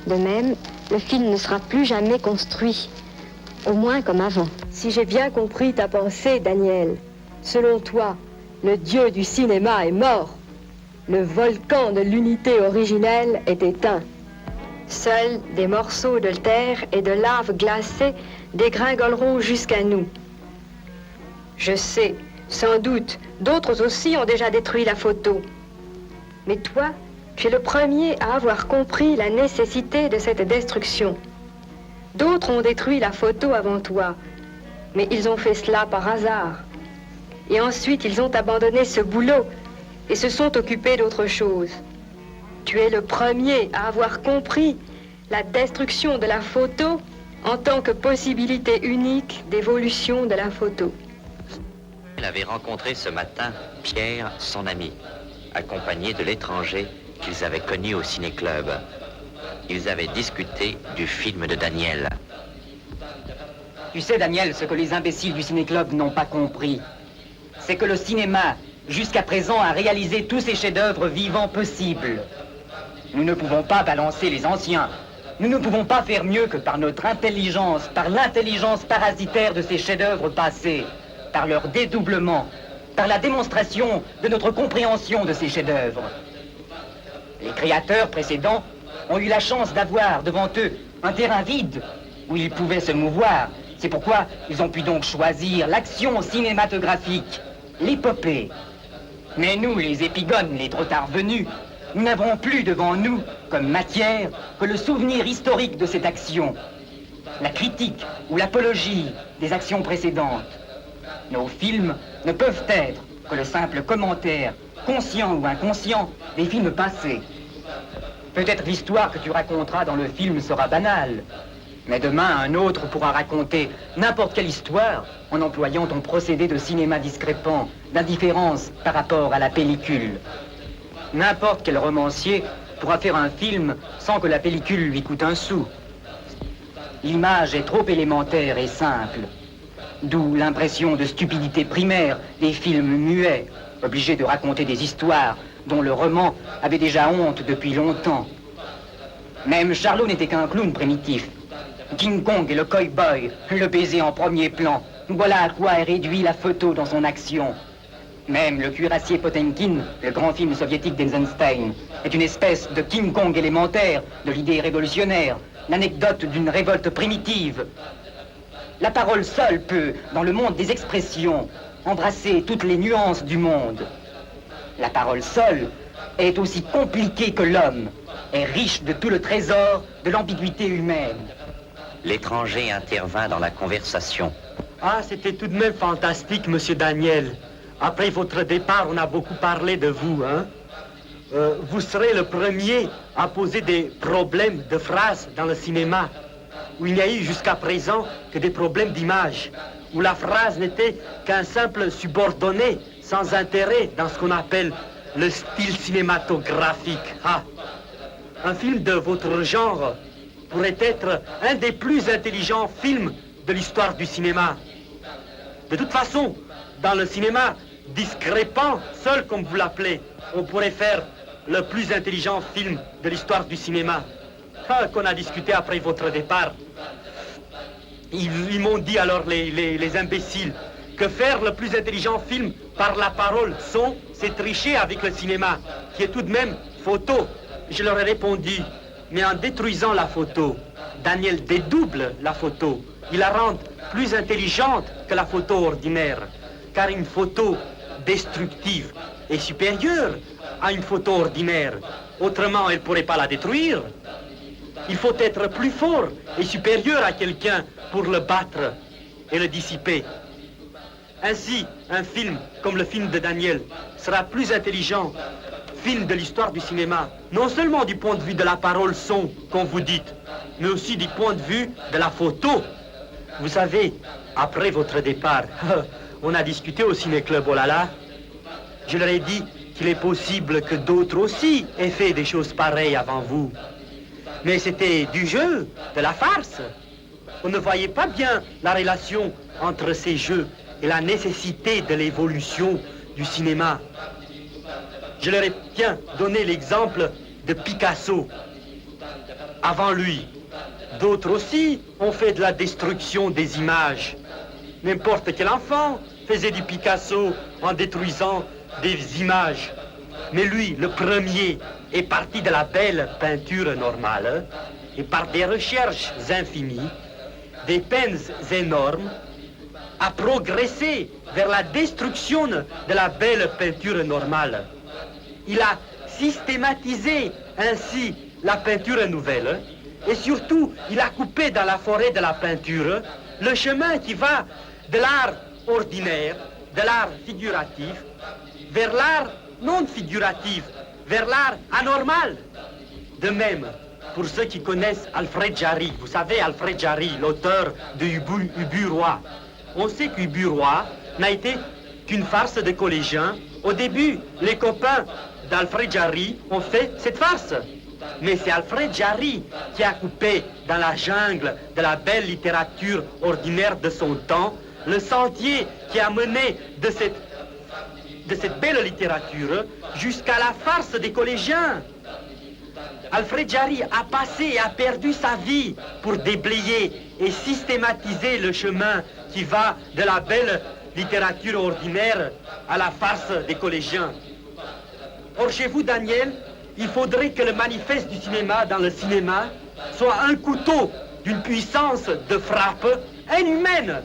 De même, le film ne sera plus jamais construit, au moins comme avant. Si j'ai bien compris ta pensée, Daniel, selon toi, le dieu du cinéma est mort. Le volcan de l'unité originelle est éteint. Seuls des morceaux de terre et de lave glacée dégringoleront jusqu'à nous. Je sais, sans doute, d'autres aussi ont déjà détruit la photo. Mais toi, tu es le premier à avoir compris la nécessité de cette destruction. D'autres ont détruit la photo avant toi, mais ils ont fait cela par hasard. Et ensuite, ils ont abandonné ce boulot et se sont occupés d'autre chose. Tu es le premier à avoir compris la destruction de la photo en tant que possibilité unique d'évolution de la photo. Elle avait rencontré ce matin Pierre, son ami, accompagné de l'étranger qu'ils avaient connu au ciné-club. Ils avaient discuté du film de Daniel. Tu sais, Daniel, ce que les imbéciles du ciné-club n'ont pas compris, c'est que le cinéma, jusqu'à présent, a réalisé tous ces chefs-d'œuvre vivants possibles. Nous ne pouvons pas balancer les anciens. Nous ne pouvons pas faire mieux que par notre intelligence, par l'intelligence parasitaire de ces chefs-d'œuvre passés, par leur dédoublement, par la démonstration de notre compréhension de ces chefs-d'œuvre. Les créateurs précédents ont eu la chance d'avoir devant eux un terrain vide où ils pouvaient se mouvoir. C'est pourquoi ils ont pu donc choisir l'action cinématographique, l'épopée. Mais nous, les épigones, les trop tard venus, nous n'avons plus devant nous, comme matière, que le souvenir historique de cette action, la critique ou l'apologie des actions précédentes. Nos films ne peuvent être que le simple commentaire, conscient ou inconscient, des films passés. Peut-être l'histoire que tu raconteras dans le film sera banale, mais demain, un autre pourra raconter n'importe quelle histoire en employant ton procédé de cinéma discrépant, d'indifférence par rapport à la pellicule. N'importe quel romancier pourra faire un film sans que la pellicule lui coûte un sou. L'image est trop élémentaire et simple, d'où l'impression de stupidité primaire des films muets, obligés de raconter des histoires dont le roman avait déjà honte depuis longtemps. Même Charlot n'était qu'un clown primitif. King Kong et le cow-boy, le baiser en premier plan. Voilà à quoi est réduit la photo dans son action. Même le cuirassier Potemkin, le grand film soviétique d'Eisenstein, est une espèce de King Kong élémentaire, de l'idée révolutionnaire, l'anecdote d'une révolte primitive. La parole seule peut, dans le monde des expressions, embrasser toutes les nuances du monde. La parole seule est aussi compliquée que l'homme, est riche de tout le trésor de l'ambiguïté humaine. L'étranger intervint dans la conversation. Ah, c'était tout de même fantastique, monsieur Daniel. Après votre départ, on a beaucoup parlé de vous, hein. Vous serez le premier à poser des problèmes de phrases dans le cinéma, où il n'y a eu jusqu'à présent que des problèmes d'image, où la phrase n'était qu'un simple subordonné sans intérêt dans ce qu'on appelle le style cinématographique. Ah, un film de votre genre pourrait être un des plus intelligents films de l'histoire du cinéma. De toute façon, dans le cinéma discrépant, seul comme vous l'appelez, on pourrait faire le plus intelligent film de l'histoire du cinéma. Ah, qu'on a discuté après votre départ. Ils m'ont dit alors, les imbéciles, que faire le plus intelligent film par la parole son, c'est tricher avec le cinéma, qui est tout de même photo. Je leur ai répondu, mais en détruisant la photo, Daniel dédouble la photo. Il la rend plus intelligente que la photo ordinaire, car une photo destructive est supérieure à une photo ordinaire. Autrement, elle ne pourrait pas la détruire. il faut être plus fort et supérieur à quelqu'un pour le battre et le dissiper. Ainsi, un film comme le film de Daniel sera plus intelligent, film de l'histoire du cinéma, non seulement du point de vue de la parole son, comme vous dites, mais aussi du point de vue de la photo. Vous savez, après votre départ, on a discuté au Ciné-Club Oh là là. Je leur ai dit qu'il est possible que d'autres aussi aient fait des choses pareilles avant vous. Mais c'était du jeu, de la farce. On ne voyait pas bien la relation entre ces jeux et la nécessité de l'évolution du cinéma. Je leur ai bien donné l'exemple de Picasso. Avant lui, d'autres aussi ont fait de la destruction des images. N'importe quel enfant faisait du Picasso en détruisant des images. Mais lui, le premier, est parti de la belle peinture normale et par des recherches infinies, des peines énormes, a progressé vers la destruction de la belle peinture normale. Il a systématisé ainsi la peinture nouvelle et surtout, il a coupé dans la forêt de la peinture le chemin qui va de l'art ordinaire, de l'art figuratif, vers l'art non figuratif, vers l'art anormal. De même, pour ceux qui connaissent Alfred Jarry, vous savez Alfred Jarry, l'auteur de Ubu Roi. On sait qu'Ubu Roi n'a été qu'une farce de collégiens. Au début, les copains d'Alfred Jarry ont fait cette farce. Mais c'est Alfred Jarry qui a coupé dans la jungle de la belle littérature ordinaire de son temps le sentier qui a mené de cette belle littérature jusqu'à la farce des collégiens. Alfred Jarry a passé et a perdu sa vie pour déblayer et systématiser le chemin qui va de la belle littérature ordinaire à la farce des collégiens. Or, chez vous, Daniel, il faudrait que le manifeste du cinéma dans le cinéma soit un couteau d'une puissance de frappe inhumaine,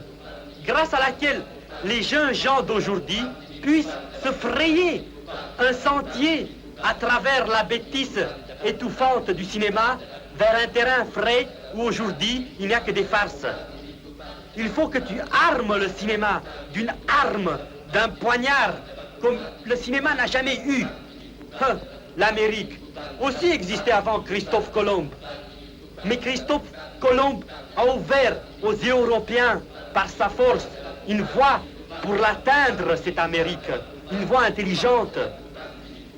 grâce à laquelle les jeunes gens d'aujourd'hui puissent se frayer un sentier à travers la bêtise étouffante du cinéma vers un terrain frais où aujourd'hui il n'y a que des farces. Il faut que tu armes le cinéma d'une arme, d'un poignard, comme le cinéma n'a jamais eu. L'Amérique aussi existait avant Christophe Colomb. Mais Christophe Colomb a ouvert aux Européens, par sa force, une voie pour l'atteindre, cette Amérique, une voie intelligente.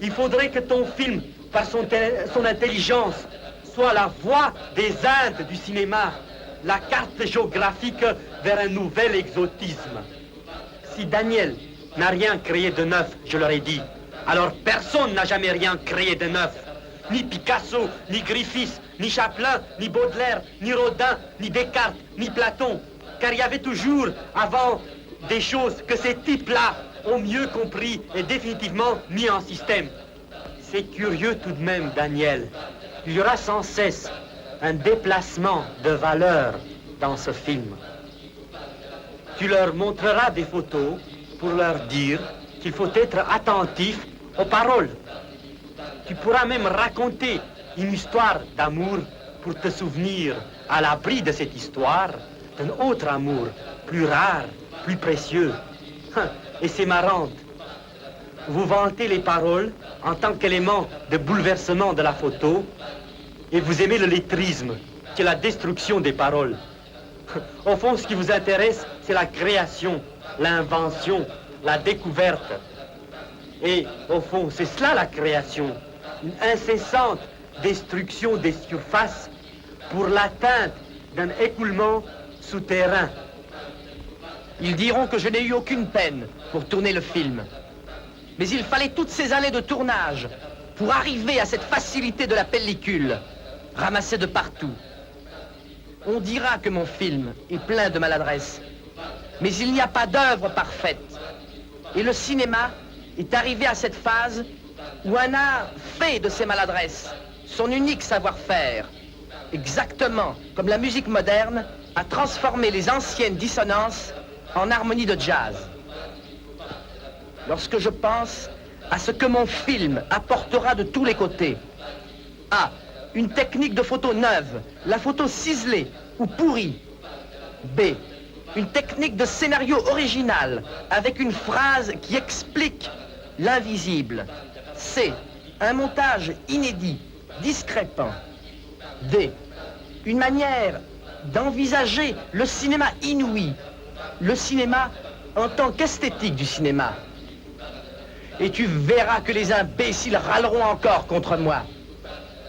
Il faudrait que ton film, par son intelligence, soit la voie des Indes du cinéma, la carte géographique vers un nouvel exotisme. Si Daniel n'a rien créé de neuf, je leur ai dit, alors personne n'a jamais rien créé de neuf. Ni Picasso, ni Griffith, ni Chaplin, ni Baudelaire, ni Rodin, ni Descartes, ni Platon. Car il y avait toujours avant des choses que ces types-là ont mieux compris et définitivement mis en système. C'est curieux tout de même, Daniel. Il y aura sans cesse un déplacement de valeur dans ce film. Tu leur montreras des photos pour leur dire qu'il faut être attentif aux paroles. Tu pourras même raconter une histoire d'amour pour te souvenir, à l'abri de cette histoire, d'un autre amour, plus rare, plus précieux. Et c'est marrant. Vous vantez les paroles en tant qu'élément de bouleversement de la photo et vous aimez le lettrisme, qui est la destruction des paroles. Au fond, ce qui vous intéresse, c'est la création, l'invention, la découverte. Et au fond, c'est cela la création, une incessante destruction des surfaces pour l'atteinte d'un écoulement souterrain. Ils diront que je n'ai eu aucune peine pour tourner le film. Mais il fallait toutes ces années de tournage pour arriver à cette facilité de la pellicule, ramassée de partout. On dira que mon film est plein de maladresse, mais il n'y a pas d'œuvre parfaite. Et le cinéma est arrivé à cette phase où un art fait de ses maladresses son unique savoir-faire, exactement comme la musique moderne a transformé les anciennes dissonances en harmonie de jazz. Lorsque je pense à ce que mon film apportera de tous les côtés, une technique de photo neuve, la photo ciselée ou pourrie. B. Une technique de scénario original, avec une phrase qui explique l'invisible. C. Un montage inédit, discrépant. D. Une manière d'envisager le cinéma inouï, le cinéma en tant qu'esthétique du cinéma. Et tu verras que les imbéciles râleront encore contre moi.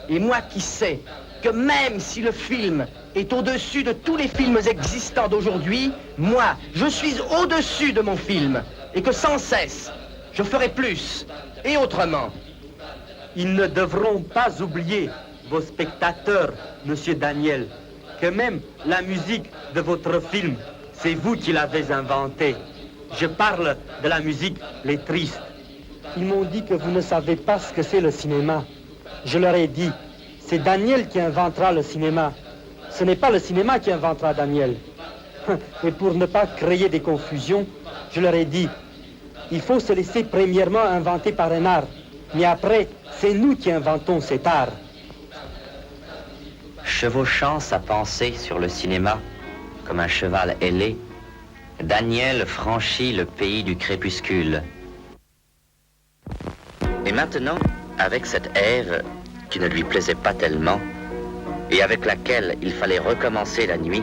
Et moi qui sais que même si le film est au-dessus de tous les films existants d'aujourd'hui, moi, je suis au-dessus de mon film. Et que sans cesse, je ferai plus et autrement. Ils ne devront pas oublier, vos spectateurs, Monsieur Daniel, que même la musique de votre film, c'est vous qui l'avez inventée. Je parle de la musique Les Tristes. Ils m'ont dit que vous ne savez pas ce que c'est le cinéma. Je leur ai dit, c'est Daniel qui inventera le cinéma. Ce n'est pas le cinéma qui inventera Daniel. Et pour ne pas créer des confusions, je leur ai dit, il faut se laisser premièrement inventer par un art. Mais après, c'est nous qui inventons cet art. Chevauchant sa pensée sur le cinéma, comme un cheval ailé, Daniel franchit le pays du crépuscule. Et maintenant, avec cette Ève qui ne lui plaisait pas tellement, et avec laquelle il fallait recommencer la nuit,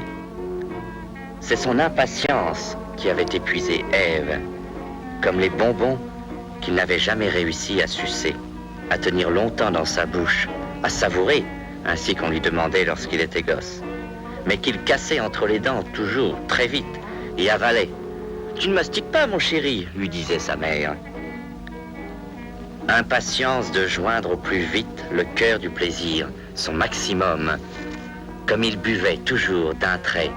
c'est son impatience qui avait épuisé Ève, comme les bonbons qu'il n'avait jamais réussi à sucer, à tenir longtemps dans sa bouche, à savourer, ainsi qu'on lui demandait lorsqu'il était gosse, mais qu'il cassait entre les dents toujours, très vite, et avalait. « Tu ne mastiques pas, mon chéri », lui disait sa mère. Impatience de joindre au plus vite le cœur du plaisir, son maximum, comme il buvait toujours d'un trait.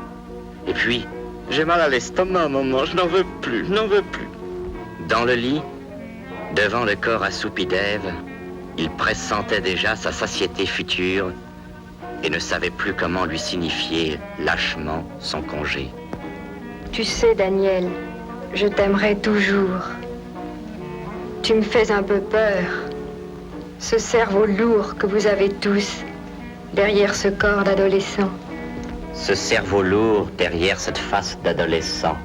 Et puis, « J'ai mal à l'estomac, maman, je n'en veux plus, je n'en veux plus. » Dans le lit, devant le corps assoupi d'Ève, il pressentait déjà sa satiété future et ne savait plus comment lui signifier lâchement son congé. Tu sais, Daniel, je t'aimerai toujours. Tu me fais un peu peur. Ce cerveau lourd que vous avez tous derrière ce corps d'adolescent. Ce cerveau lourd derrière cette face d'adolescent.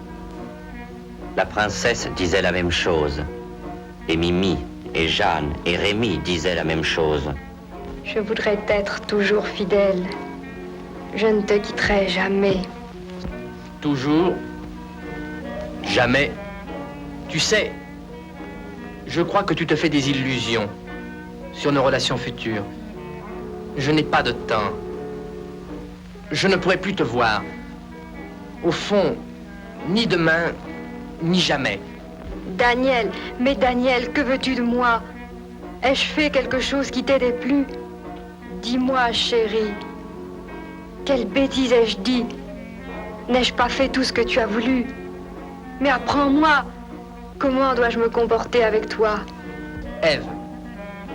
La princesse disait la même chose. Et Mimi, et Jeanne, et Rémi disaient la même chose. Je voudrais t'être toujours fidèle. Je ne te quitterai jamais. Toujours. Jamais. Tu sais, je crois que tu te fais des illusions sur nos relations futures. Je n'ai pas de temps. Je ne pourrai plus te voir. Au fond, ni demain, ni jamais. Daniel, mais Daniel, que veux-tu de moi? Ai-je fait quelque chose qui t'aidait plus? Dis-moi, chérie. Quelle bêtise ai-je dit? N'ai-je pas fait tout ce que tu as voulu? Mais apprends-moi. Comment dois-je me comporter avec toi? Ève,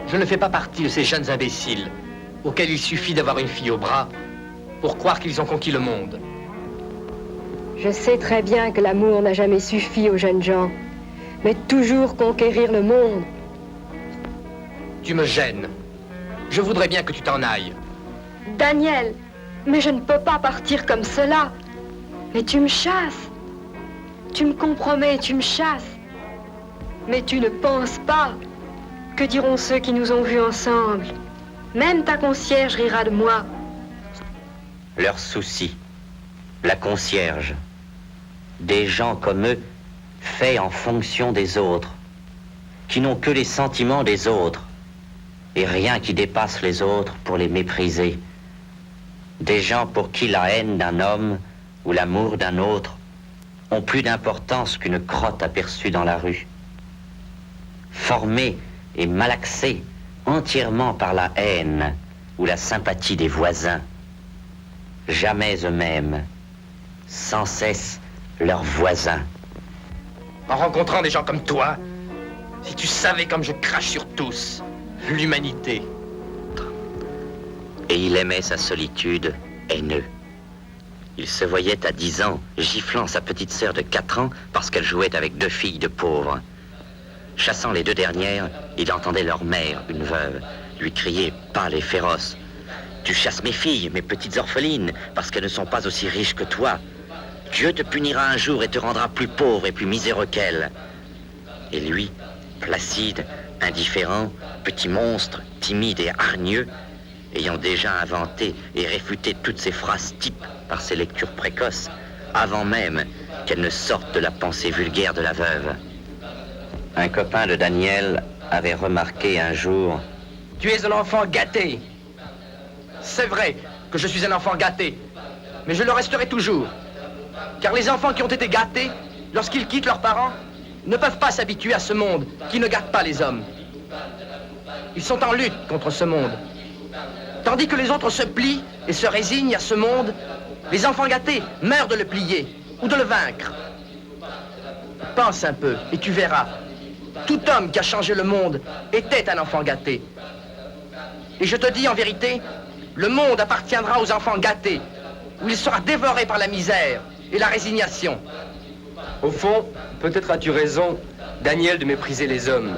je ne fais pas partie de ces jeunes imbéciles auxquels il suffit d'avoir une fille au bras pour croire qu'ils ont conquis le monde. Je sais très bien que l'amour n'a jamais suffi aux jeunes gens, mais toujours conquérir le monde. Tu me gênes. Je voudrais bien que tu t'en ailles. Daniel, mais je ne peux pas partir comme cela. Mais tu me chasses. Tu me compromets, tu me chasses. Mais tu ne penses pas. Que diront ceux qui nous ont vus ensemble? Même ta concierge rira de moi. Leur souci, la concierge, des gens comme eux, faits en fonction des autres, qui n'ont que les sentiments des autres, et rien qui dépasse les autres pour les mépriser. Des gens pour qui la haine d'un homme ou l'amour d'un autre ont plus d'importance qu'une crotte aperçue dans la rue. Formés et malaxés entièrement par la haine ou la sympathie des voisins, jamais eux-mêmes, sans cesse leurs voisins. En rencontrant des gens comme toi, si tu savais comme je crache sur tous, l'humanité. Et il aimait sa solitude, haineux. Il se voyait à 10 ans, giflant sa petite sœur de 4 ans parce qu'elle jouait avec 2 filles de pauvres. Chassant les 2 dernières, il entendait leur mère, une veuve, lui crier, pâle et féroce, « Tu chasses mes filles, mes petites orphelines, parce qu'elles ne sont pas aussi riches que toi. Dieu te punira un jour et te rendra plus pauvre et plus miséreux qu'elles. Et lui, placide, indifférent, petit monstre, timide et hargneux, ayant déjà inventé et réfuté toutes ces phrases types par ses lectures précoces, avant même qu'elles ne sortent de la pensée vulgaire de la veuve. Un copain de Daniel avait remarqué un jour... Tu es un enfant gâté. C'est vrai que je suis un enfant gâté, mais je le resterai toujours. Car les enfants qui ont été gâtés, lorsqu'ils quittent leurs parents, ne peuvent pas s'habituer à ce monde qui ne gâte pas les hommes. Ils sont en lutte contre ce monde. Tandis que les autres se plient et se résignent à ce monde, les enfants gâtés meurent de le plier ou de le vaincre. Pense un peu et tu verras. Tout homme qui a changé le monde était un enfant gâté. Et je te dis en vérité, le monde appartiendra aux enfants gâtés, où il sera dévoré par la misère et la résignation. Au fond, peut-être as-tu raison, Daniel, de mépriser les hommes.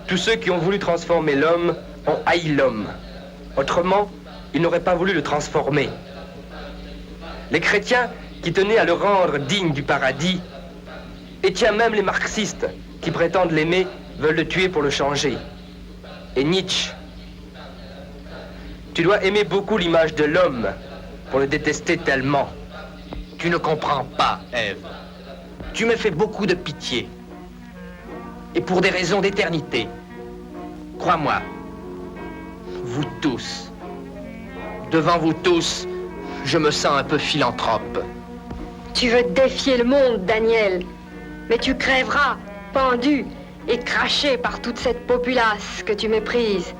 Tous ceux qui ont voulu transformer l'homme ont haï l'homme. Autrement, ils n'auraient pas voulu le transformer. Les chrétiens qui tenaient à le rendre digne du paradis, et tiens, même les marxistes qui prétendent l'aimer veulent le tuer pour le changer. Et Nietzsche. Tu dois aimer beaucoup l'image de l'homme pour le détester tellement. Tu ne comprends pas, Ève. Tu me fais beaucoup de pitié. Et pour des raisons d'éternité. Crois-moi, vous tous, devant vous tous, je me sens un peu philanthrope. Tu veux défier le monde, Daniel, mais tu crèveras, pendu et craché par toute cette populace que tu méprises,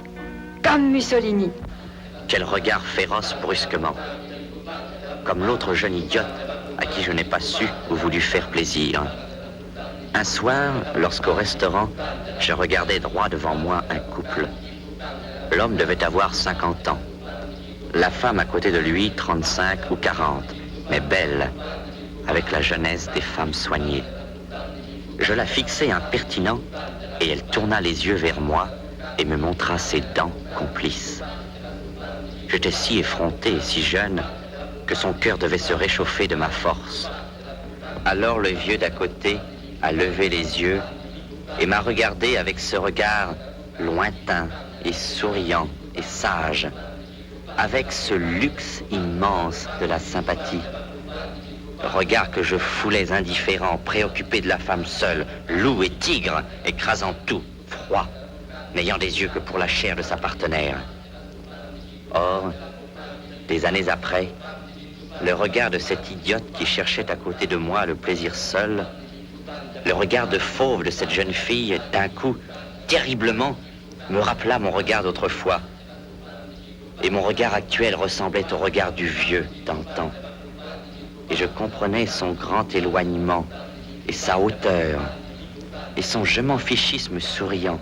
comme Mussolini. Quel regard féroce brusquement, comme l'autre jeune idiote à qui je n'ai pas su ou voulu faire plaisir. Un soir, lorsqu'au restaurant, je regardais droit devant moi un couple. L'homme devait avoir 50 ans. La femme à côté de lui, 35 ou 40, mais belle, avec la jeunesse des femmes soignées. Je la fixai impertinent et elle tourna les yeux vers moi et me montra ses dents complices. J'étais si effronté et si jeune que son cœur devait se réchauffer de ma force. Alors le vieux d'à côté a levé les yeux et m'a regardé avec ce regard lointain et souriant et sage, avec ce luxe immense de la sympathie. Regard que je foulais indifférent, préoccupé de la femme seule, loup et tigre, écrasant tout, froid, n'ayant des yeux que pour la chair de sa partenaire. Or, des années après, le regard de cette idiote qui cherchait à côté de moi le plaisir seul, le regard de fauve de cette jeune fille, d'un coup, terriblement, me rappela mon regard d'autrefois. Et mon regard actuel ressemblait au regard du vieux d'antan. Et je comprenais son grand éloignement, et sa hauteur, et son je m'en fichisme souriant.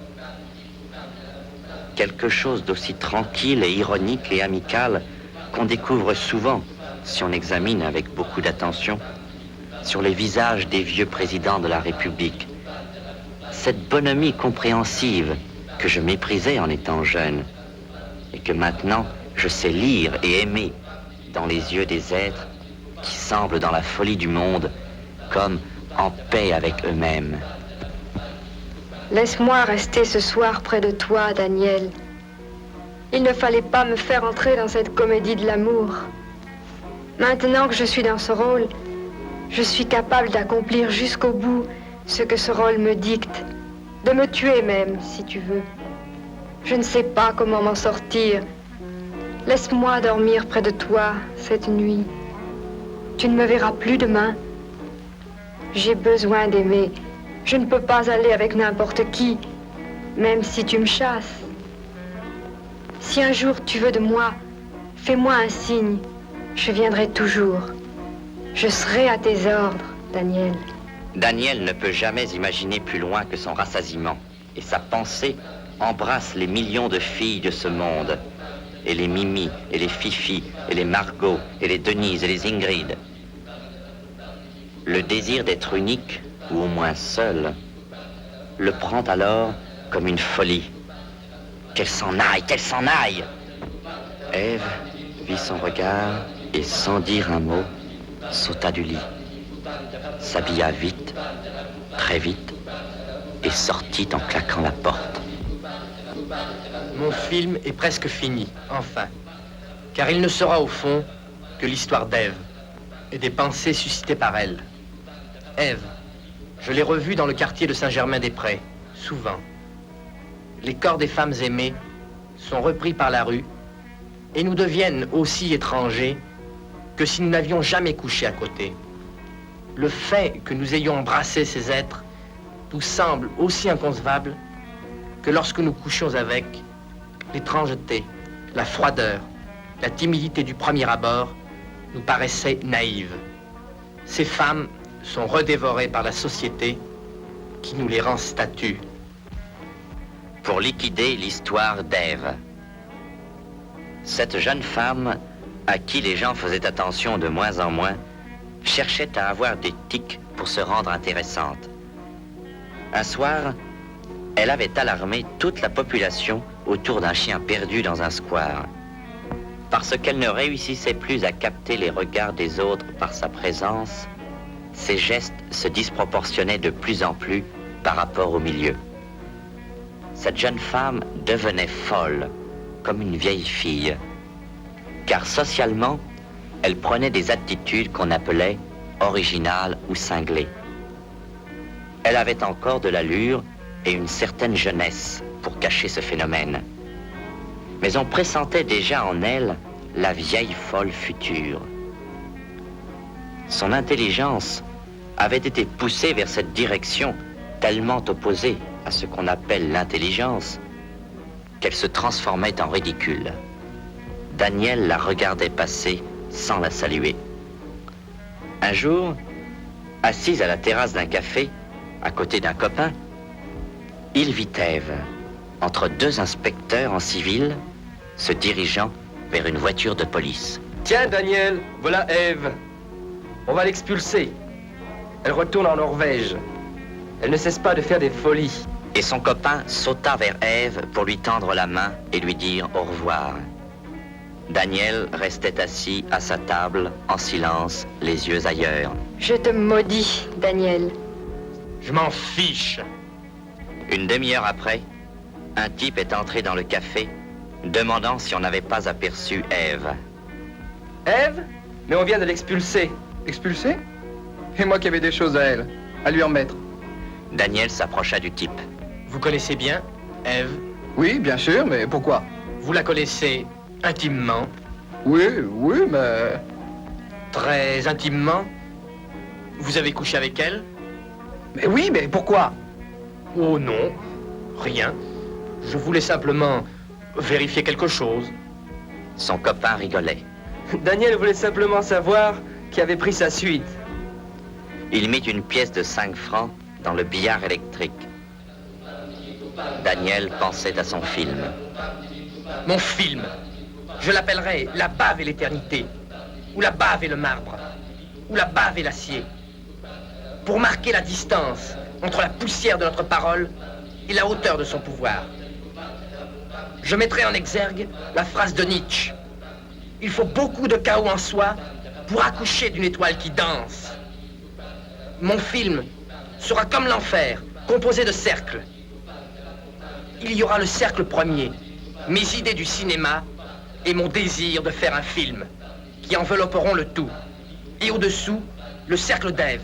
Quelque chose d'aussi tranquille et ironique et amical qu'on découvre souvent, si on examine avec beaucoup d'attention, sur les visages des vieux présidents de la République. Cette bonhomie compréhensive que je méprisais en étant jeune, et que maintenant je sais lire et aimer dans les yeux des êtres qui semblent dans la folie du monde comme en paix avec eux-mêmes. Laisse-moi rester ce soir près de toi, Daniel. Il ne fallait pas me faire entrer dans cette comédie de l'amour. Maintenant que je suis dans ce rôle, je suis capable d'accomplir jusqu'au bout ce que ce rôle me dicte, de me tuer même, si tu veux. Je ne sais pas comment m'en sortir. Laisse-moi dormir près de toi cette nuit. Tu ne me verras plus demain. J'ai besoin d'aimer. Je ne peux pas aller avec n'importe qui, même si tu me chasses. Si un jour tu veux de moi, fais-moi un signe. Je viendrai toujours. Je serai à tes ordres, Daniel. Daniel ne peut jamais imaginer plus loin que son rassasiement, et sa pensée embrasse les millions de filles de ce monde, et les Mimi, et les Fifi, et les Margot, et les Denise, et les Ingrid. Le désir d'être unique, ou au moins seul, le prend alors comme une folie. Qu'elle s'en aille, qu'elle s'en aille! Ève vit son regard et sans dire un mot, sauta du lit, s'habilla vite, très vite, et sortit en claquant la porte. Mon film est presque fini, enfin, car il ne sera au fond que l'histoire d'Ève et des pensées suscitées par elle. Ève, je l'ai revue dans le quartier de Saint-Germain-des-Prés, souvent. Les corps des femmes aimées sont repris par la rue et nous deviennent aussi étrangers que si nous n'avions jamais couché à côté. Le fait que nous ayons embrassé ces êtres nous semble aussi inconcevable que lorsque nous couchions avec, l'étrangeté, la froideur, la timidité du premier abord nous paraissaient naïves. Ces femmes sont redévorées par la société qui nous les rend statues. Pour liquider l'histoire d'Ève. Cette jeune femme, à qui les gens faisaient attention de moins en moins, cherchait à avoir des tics pour se rendre intéressante. Un soir, elle avait alarmé toute la population autour d'un chien perdu dans un square. Parce qu'elle ne réussissait plus à capter les regards des autres par sa présence, ses gestes se disproportionnaient de plus en plus par rapport au milieu. Cette jeune femme devenait folle, comme une vieille fille. Car socialement, elle prenait des attitudes qu'on appelait originales ou cinglées. Elle avait encore de l'allure et une certaine jeunesse pour cacher ce phénomène. Mais on pressentait déjà en elle la vieille folle future. Son intelligence avait été poussée vers cette direction tellement opposée à ce qu'on appelle l'intelligence qu'elle se transformait en ridicule. Daniel la regardait passer sans la saluer. Un jour, assise à la terrasse d'un café, à côté d'un copain, il vit Ève, entre deux inspecteurs en civil, se dirigeant vers une voiture de police. Tiens, Daniel, voilà Ève. On va l'expulser. Elle retourne en Norvège. Elle ne cesse pas de faire des folies. Et son copain sauta vers Ève pour lui tendre la main et lui dire au revoir. Daniel restait assis à sa table, en silence, les yeux ailleurs. Je te maudis, Daniel. Je m'en fiche. Une demi-heure après, un type est entré dans le café, demandant si on n'avait pas aperçu Ève. Ève? Mais on vient de l'expulser. Expulsé? Et moi qui avais des choses à elle, à lui remettre. Daniel s'approcha du type. Vous connaissez bien Ève? Oui, bien sûr, mais pourquoi? Vous la connaissez intimement? Oui, mais... Très intimement? Vous avez couché avec elle? Mais oui, mais pourquoi? Oh non, rien. Je voulais simplement vérifier quelque chose. Son copain rigolait. Daniel voulait simplement savoir qui avait pris sa suite. Il mit une pièce de 5 francs dans le billard électrique. Daniel pensait à son film. Mon film, je l'appellerais La bave et l'éternité, ou La bave et le marbre, ou La bave et l'acier, pour marquer la distance entre la poussière de notre parole et la hauteur de son pouvoir. Je mettrai en exergue la phrase de Nietzsche. Il faut beaucoup de chaos en soi pour accoucher d'une étoile qui danse. Mon film sera comme l'enfer, composé de cercles. Il y aura le cercle premier, mes idées du cinéma et mon désir de faire un film qui envelopperont le tout. Et au-dessous, le cercle d'Ève.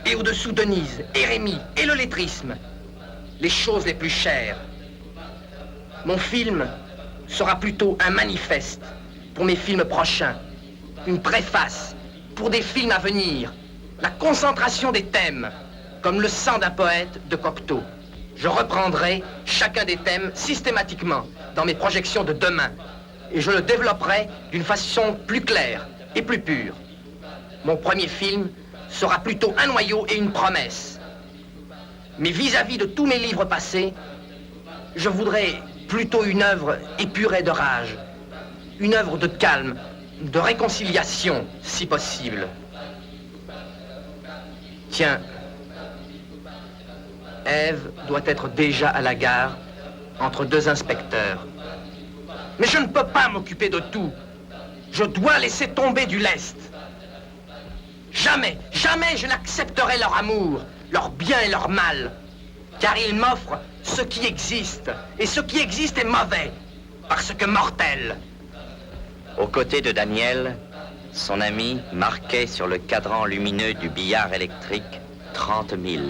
Et au-dessous, Denise, et Rémi, et le lettrisme. Les choses les plus chères. Mon film sera plutôt un manifeste pour mes films prochains. Une préface pour des films à venir. La concentration des thèmes, comme le sang d'un poète de Cocteau. Je reprendrai chacun des thèmes systématiquement dans mes projections de demain. Et je le développerai d'une façon plus claire et plus pure. Mon premier film sera plutôt un noyau et une promesse. Mais vis-à-vis de tous mes livres passés, je voudrais plutôt une œuvre épurée de rage. Une œuvre de calme, de réconciliation, si possible. Tiens, Ève doit être déjà à la gare entre deux inspecteurs. Mais je ne peux pas m'occuper de tout. Je dois laisser tomber du lest. Jamais, jamais je n'accepterai leur amour, leur bien et leur mal. Car ils m'offrent ce qui existe. Et ce qui existe est mauvais, parce que mortel. Aux côtés de Daniel, son ami marquait sur le cadran lumineux du billard électrique 30 000.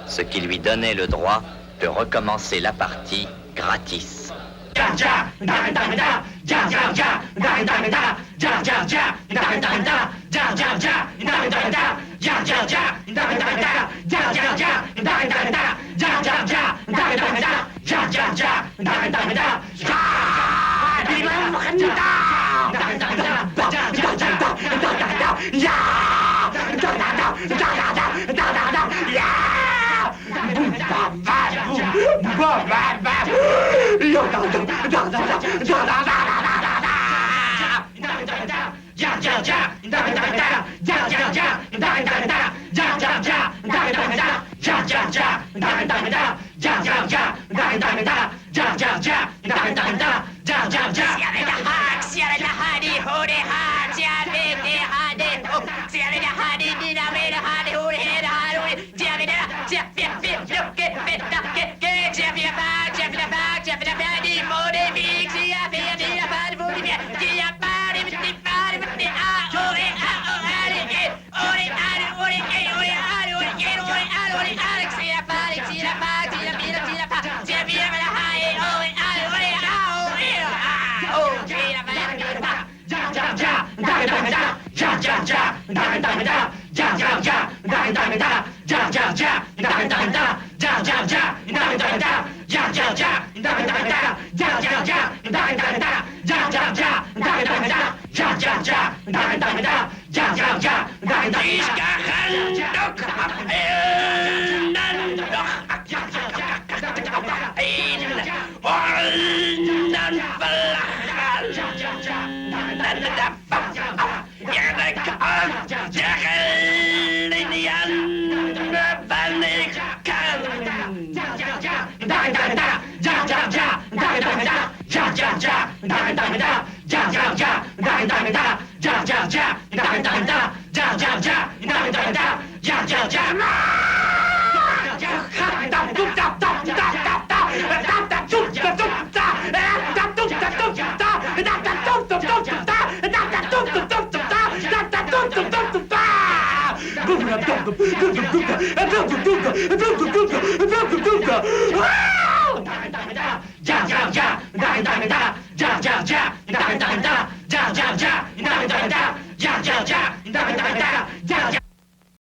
Ce qui lui donnait le droit de recommencer la partie gratis.